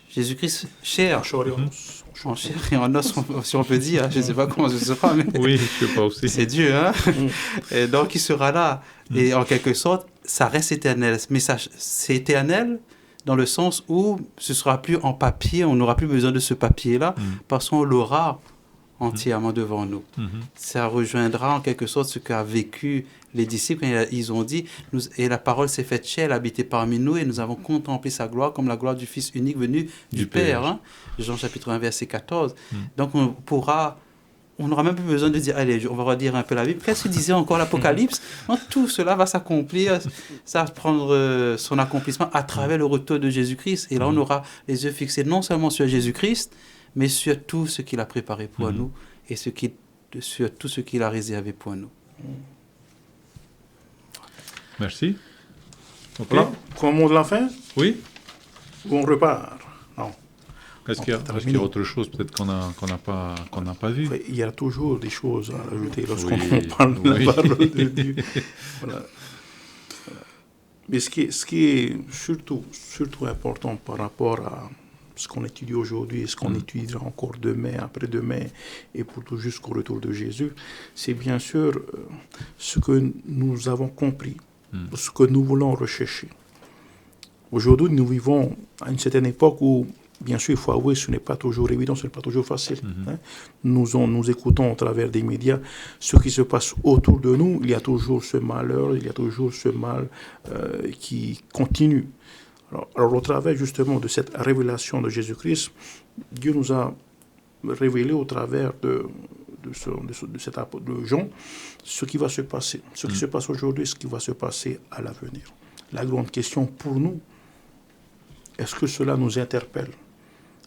Jésus-Christ chair. En chair et en os. En chair et en os, si on peut dire. Je ne sais pas comment ce sera, mais Oui, je sais pas aussi. c'est Dieu. Hein? Et donc, il sera là. Et en quelque sorte, ça reste éternel. Mais c'est éternel dans le sens où ce ne sera plus en papier, on n'aura plus besoin de ce papier-là, parce qu'on l'aura entièrement devant nous. Ça rejoindra en quelque sorte ce qu'a vécu les disciples quand ils ont dit, et la parole s'est faite chair, elle a habité parmi nous, et nous avons contemplé sa gloire comme la gloire du Fils unique venu du Père. Hein? Jean chapitre 1, verset 14. Donc on n'aura même plus besoin de dire, allez, on va redire un peu la Bible. Qu'est-ce que disait encore l'Apocalypse? Tout cela va s'accomplir, ça va prendre son accomplissement à travers le retour de Jésus-Christ. Et là, on aura les yeux fixés non seulement sur Jésus-Christ, mais sur tout ce qu'il a préparé pour nous et sur tout ce qu'il a réservé pour nous. Merci. Ok. Voilà, comme mot de la fin, Oui. ou on repart? Non. Est-ce qu'il y a autre chose peut-être qu'on n'a pas vu? Il y a toujours des choses à ajouter lorsqu'on Oui, parle de oui. la parole de Dieu. Voilà. Mais ce qui est surtout important par rapport à ce qu'on étudie aujourd'hui et ce qu'on étudiera encore demain, après-demain et pour tout jusqu'au retour de Jésus, c'est bien sûr ce que nous avons compris, ce que nous voulons rechercher. Aujourd'hui, nous vivons à une certaine époque où, bien sûr, il faut avouer, ce n'est pas toujours évident, ce n'est pas toujours facile. Hein. Nous écoutons à travers des médias ce qui se passe autour de nous. Il y a toujours ce malheur, il y a toujours ce mal qui continue. Alors, au travers justement de cette révélation de Jésus-Christ, Dieu nous a révélé au travers de Jean ce qui va se passer. Ce qui se passe aujourd'hui, ce qui va se passer à l'avenir. La grande question pour nous, est-ce que cela nous interpelle?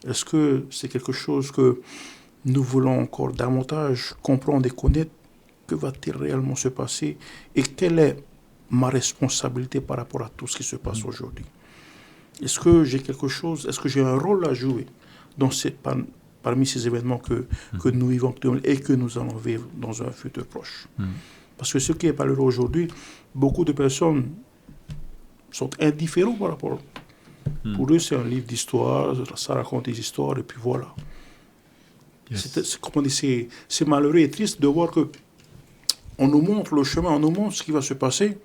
Est-ce que c'est quelque chose que nous voulons encore davantage comprendre et connaître? Que va-t-il réellement se passer? Et quelle est ma responsabilité par rapport à tout ce qui se passe aujourd'hui? Est-ce que j'ai quelque chose, est-ce que j'ai un rôle à jouer parmi ces événements que nous vivons et que nous allons vivre dans un futur proche? Parce que ce qui est malheureux aujourd'hui, beaucoup de personnes sont indifférents par rapport. Pour eux, c'est un livre d'histoire, ça raconte des histoires, et puis voilà. Yes. C'est malheureux et triste de voir que on nous montre le chemin, on nous montre ce qui va se passer,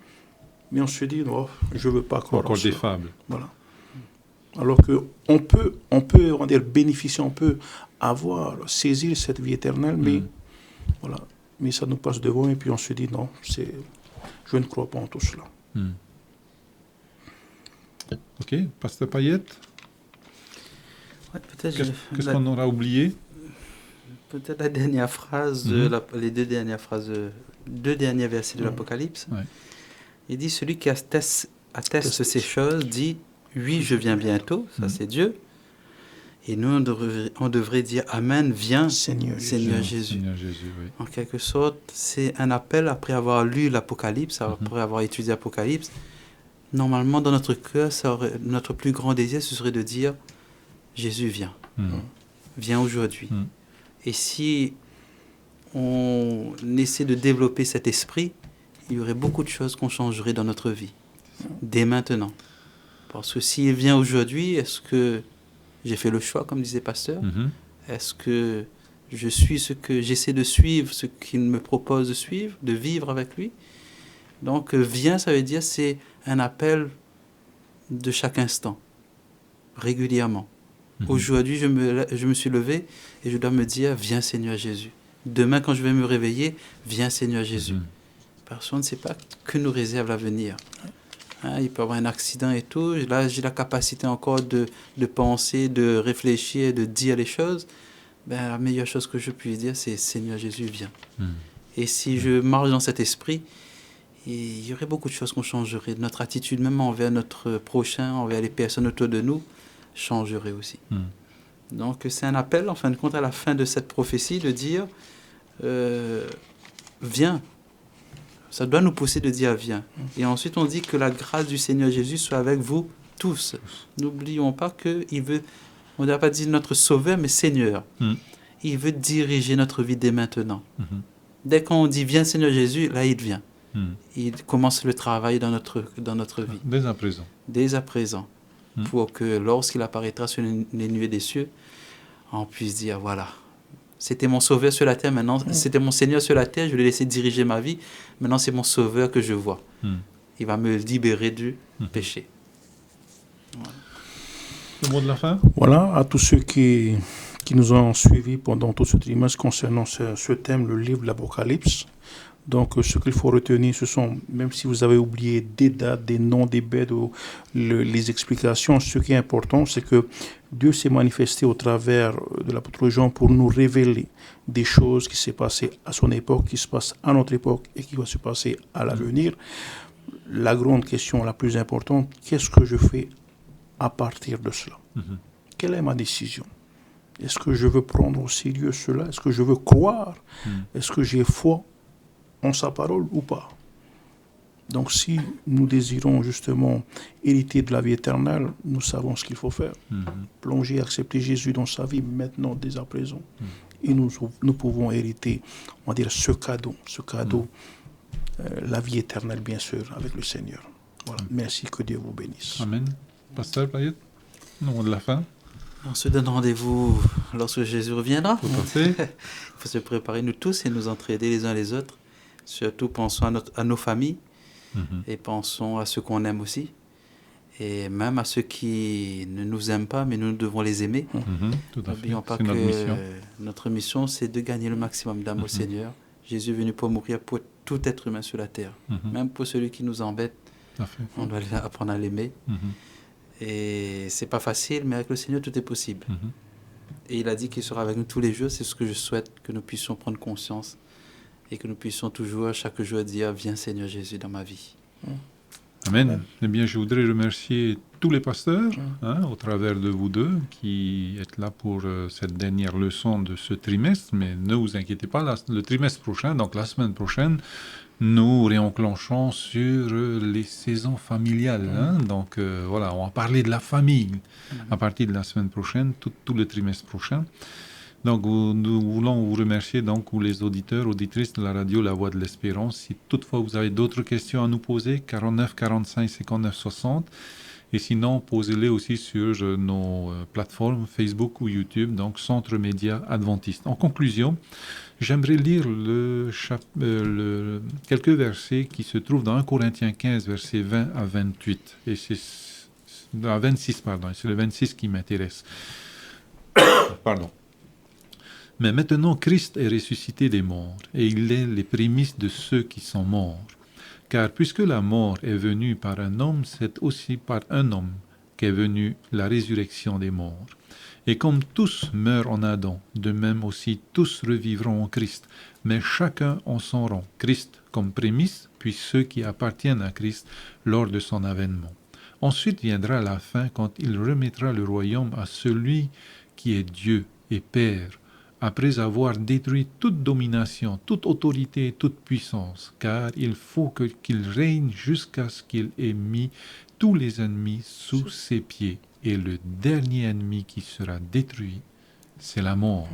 mais on se dit, non, je ne veux pas croire. Encore des fables. Voilà. Alors qu'on peut, on va dire, bénéficier, on peut saisir cette vie éternelle, mais voilà. Mais ça nous passe devant et puis on se dit, non, je ne crois pas en tout cela. Ok, Pasteur Payette, Ouais, peut-être qu'est-ce qu'on aura oublié? Peut-être la dernière phrase, les deux dernières phrases, deux derniers versets de l'Apocalypse. Ouais. Il dit, celui qui atteste ces choses dit, oui, je viens bientôt, ça c'est Dieu. Et nous, on devrait dire, Amen, viens, Seigneur Jésus. Seigneur Jésus, oui. En quelque sorte, c'est un appel après avoir lu l'Apocalypse, après avoir étudié l'Apocalypse. Normalement, dans notre cœur, notre plus grand désir, ce serait de dire, Jésus, viens. Viens aujourd'hui. Et si on essaie de développer cet esprit, il y aurait beaucoup de choses qu'on changerait dans notre vie, dès maintenant. Parce que s'il vient aujourd'hui, est-ce que j'ai fait le choix, comme disait Pasteur? Est-ce que je suis j'essaie de suivre ce qu'il me propose de suivre, de vivre avec lui? Donc, viens, ça veut dire c'est un appel de chaque instant, régulièrement. Aujourd'hui, je me suis levé et je dois me dire, viens Seigneur Jésus. Demain, quand je vais me réveiller, viens Seigneur Jésus. Parce qu'on ne sait pas que nous réserve l'avenir. Hein, il peut y avoir un accident et tout. Là, j'ai la capacité encore de penser, de réfléchir, de dire les choses. Ben, la meilleure chose que je puisse dire, c'est Seigneur Jésus, viens. Et si je marche dans cet esprit, il y aurait beaucoup de choses qu'on changerait. Notre attitude même envers notre prochain, envers les personnes autour de nous, changerait aussi. Donc c'est un appel, en fin de compte, à la fin de cette prophétie, de dire viens. Ça doit nous pousser de dire viens. Et ensuite on dit que la grâce du Seigneur Jésus soit avec vous tous. N'oublions pas qu'il veut, on ne doit pas dire notre sauveur, mais Seigneur. Il veut diriger notre vie dès maintenant. Dès qu'on dit viens Seigneur Jésus, là il vient. Il commence le travail dans notre vie. Dès à présent. Dès à présent. Pour que lorsqu'il apparaîtra sur les nuées des cieux, on puisse dire, voilà, c'était mon sauveur sur la terre, maintenant, c'était mon Seigneur sur la terre, je l'ai laissé diriger ma vie, maintenant c'est mon sauveur que je vois. Il va me libérer du péché. Voilà. Le mot de la fin? Voilà, à tous ceux qui nous ont suivis pendant tout ce trimestre concernant ce thème, le livre de l'Apocalypse. Donc, ce qu'il faut retenir, ce sont, même si vous avez oublié des dates, des noms, des bêtes, ou les explications, ce qui est important, c'est que Dieu s'est manifesté au travers de l'apôtre Jean pour nous révéler des choses qui s'est passées à son époque, qui se passent à notre époque et qui vont se passer à l'avenir. La grande question la plus importante, qu'est-ce que je fais à partir de cela? Quelle est ma décision? Est-ce que je veux prendre au sérieux cela? Est-ce que je veux croire? Est-ce que j'ai foi en sa parole ou pas? Donc si nous désirons justement hériter de la vie éternelle, nous savons ce qu'il faut faire. Plonger, accepter Jésus dans sa vie maintenant, dès à présent. Et nous pouvons hériter, on va dire, ce cadeau, la vie éternelle bien sûr, avec le Seigneur. Voilà. Merci, que Dieu vous bénisse. Amen. Pasteur Payet, le mot de la fin. On se donne rendez-vous lorsque Jésus reviendra. Tout à fait. Il faut se préparer nous tous et nous entraider les uns les autres. Surtout pensons à nos familles et pensons à ceux qu'on aime aussi. Et même à ceux qui ne nous aiment pas, mais nous devons les aimer. Tout à fait. N'oublions pas C'est que notre mission, c'est de gagner le maximum d'âmes au Seigneur. Jésus est venu pour mourir pour tout être humain sur la terre. Même pour celui qui nous embête, on doit apprendre à l'aimer. Et c'est pas facile, mais avec le Seigneur, tout est possible. Et il a dit qu'il sera avec nous tous les jours. C'est ce que je souhaite, que nous puissions prendre conscience et que nous puissions toujours, chaque jour, dire « Viens Seigneur Jésus dans ma vie ». Amen. Eh bien, je voudrais remercier tous les pasteurs, au travers de vous deux, qui êtes là pour cette dernière leçon de ce trimestre. Mais ne vous inquiétez pas, le trimestre prochain, donc la semaine prochaine, nous réenclenchons sur les saisons familiales. Donc voilà, on va parler de la famille à partir de la semaine prochaine, tout le trimestre prochain. Donc nous voulons vous remercier, donc, ou les auditeurs, auditrices de la radio La Voix de l'Espérance. Si toutefois vous avez d'autres questions à nous poser, 49 45 59 60. Et sinon, posez-les aussi sur nos plateformes Facebook ou YouTube, donc Centre Média Adventiste. En conclusion, j'aimerais lire quelques versets qui se trouvent dans 1 Corinthiens 15, versets 20 à 28. Et c'est à 26, pardon. C'est le 26 qui m'intéresse. Pardon. Mais maintenant, Christ est ressuscité des morts, et il est les prémices de ceux qui sont morts. Car puisque la mort est venue par un homme, c'est aussi par un homme qu'est venue la résurrection des morts. Et comme tous meurent en Adam, de même aussi tous revivront en Christ, mais chacun en son rang, Christ comme prémisse, puis ceux qui appartiennent à Christ lors de son avènement. Ensuite viendra la fin, quand il remettra le royaume à celui qui est Dieu et Père, après avoir détruit toute domination, toute autorité, toute puissance, car il faut qu'il règne jusqu'à ce qu'il ait mis tous les ennemis sous ses pieds. Et le dernier ennemi qui sera détruit, c'est la mort.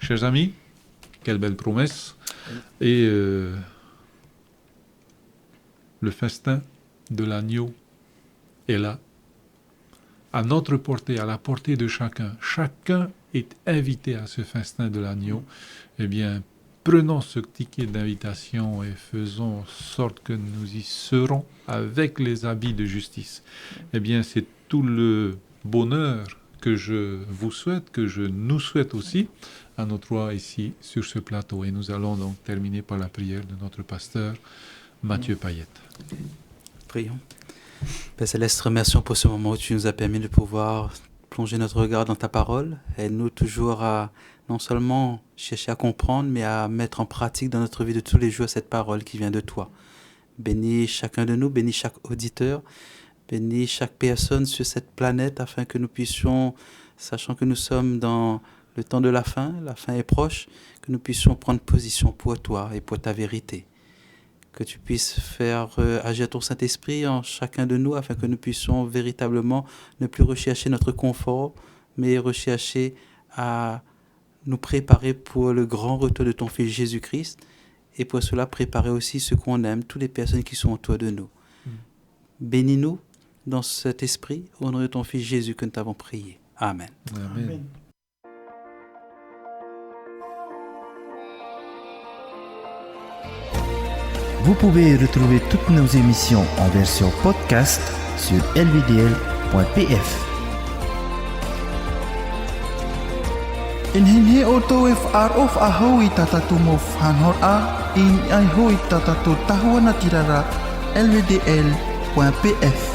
Chers amis, quelle belle promesse. Et le festin de l'agneau est là, à notre portée, à la portée de chacun. Chacun est invité à ce festin de l'agneau. Eh bien, prenons ce ticket d'invitation et faisons sorte que nous y serons avec les habits de justice. Eh bien, c'est tout le bonheur que je vous souhaite, que je nous souhaite aussi à nos trois ici sur ce plateau. Et nous allons donc terminer par la prière de notre pasteur Mathieu Payet. Prions. Père Céleste, remercions pour ce moment où tu nous as permis de pouvoir plonger notre regard dans ta parole. Aide-nous toujours à non seulement chercher à comprendre, mais à mettre en pratique dans notre vie de tous les jours cette parole qui vient de toi. Bénis chacun de nous, bénis chaque auditeur, bénis chaque personne sur cette planète afin que nous puissions, sachant que nous sommes dans le temps de la fin est proche, que nous puissions prendre position pour toi et pour ta vérité. Que tu puisses faire agir ton Saint-Esprit en chacun de nous afin que nous puissions véritablement ne plus rechercher notre confort, mais rechercher à nous préparer pour le grand retour de ton Fils Jésus-Christ et pour cela préparer aussi ceux qu'on aime, toutes les personnes qui sont autour de nous. Bénis-nous dans cet esprit, au nom de ton Fils Jésus que nous t'avons prié. Amen. Amen. Vous pouvez retrouver toutes nos émissions en version podcast sur lvdl.pf. In hinhi oto if ar of ahoy tatatu mo fanhor a in ai hoi tatatu tahua na tirara lvdl.pf.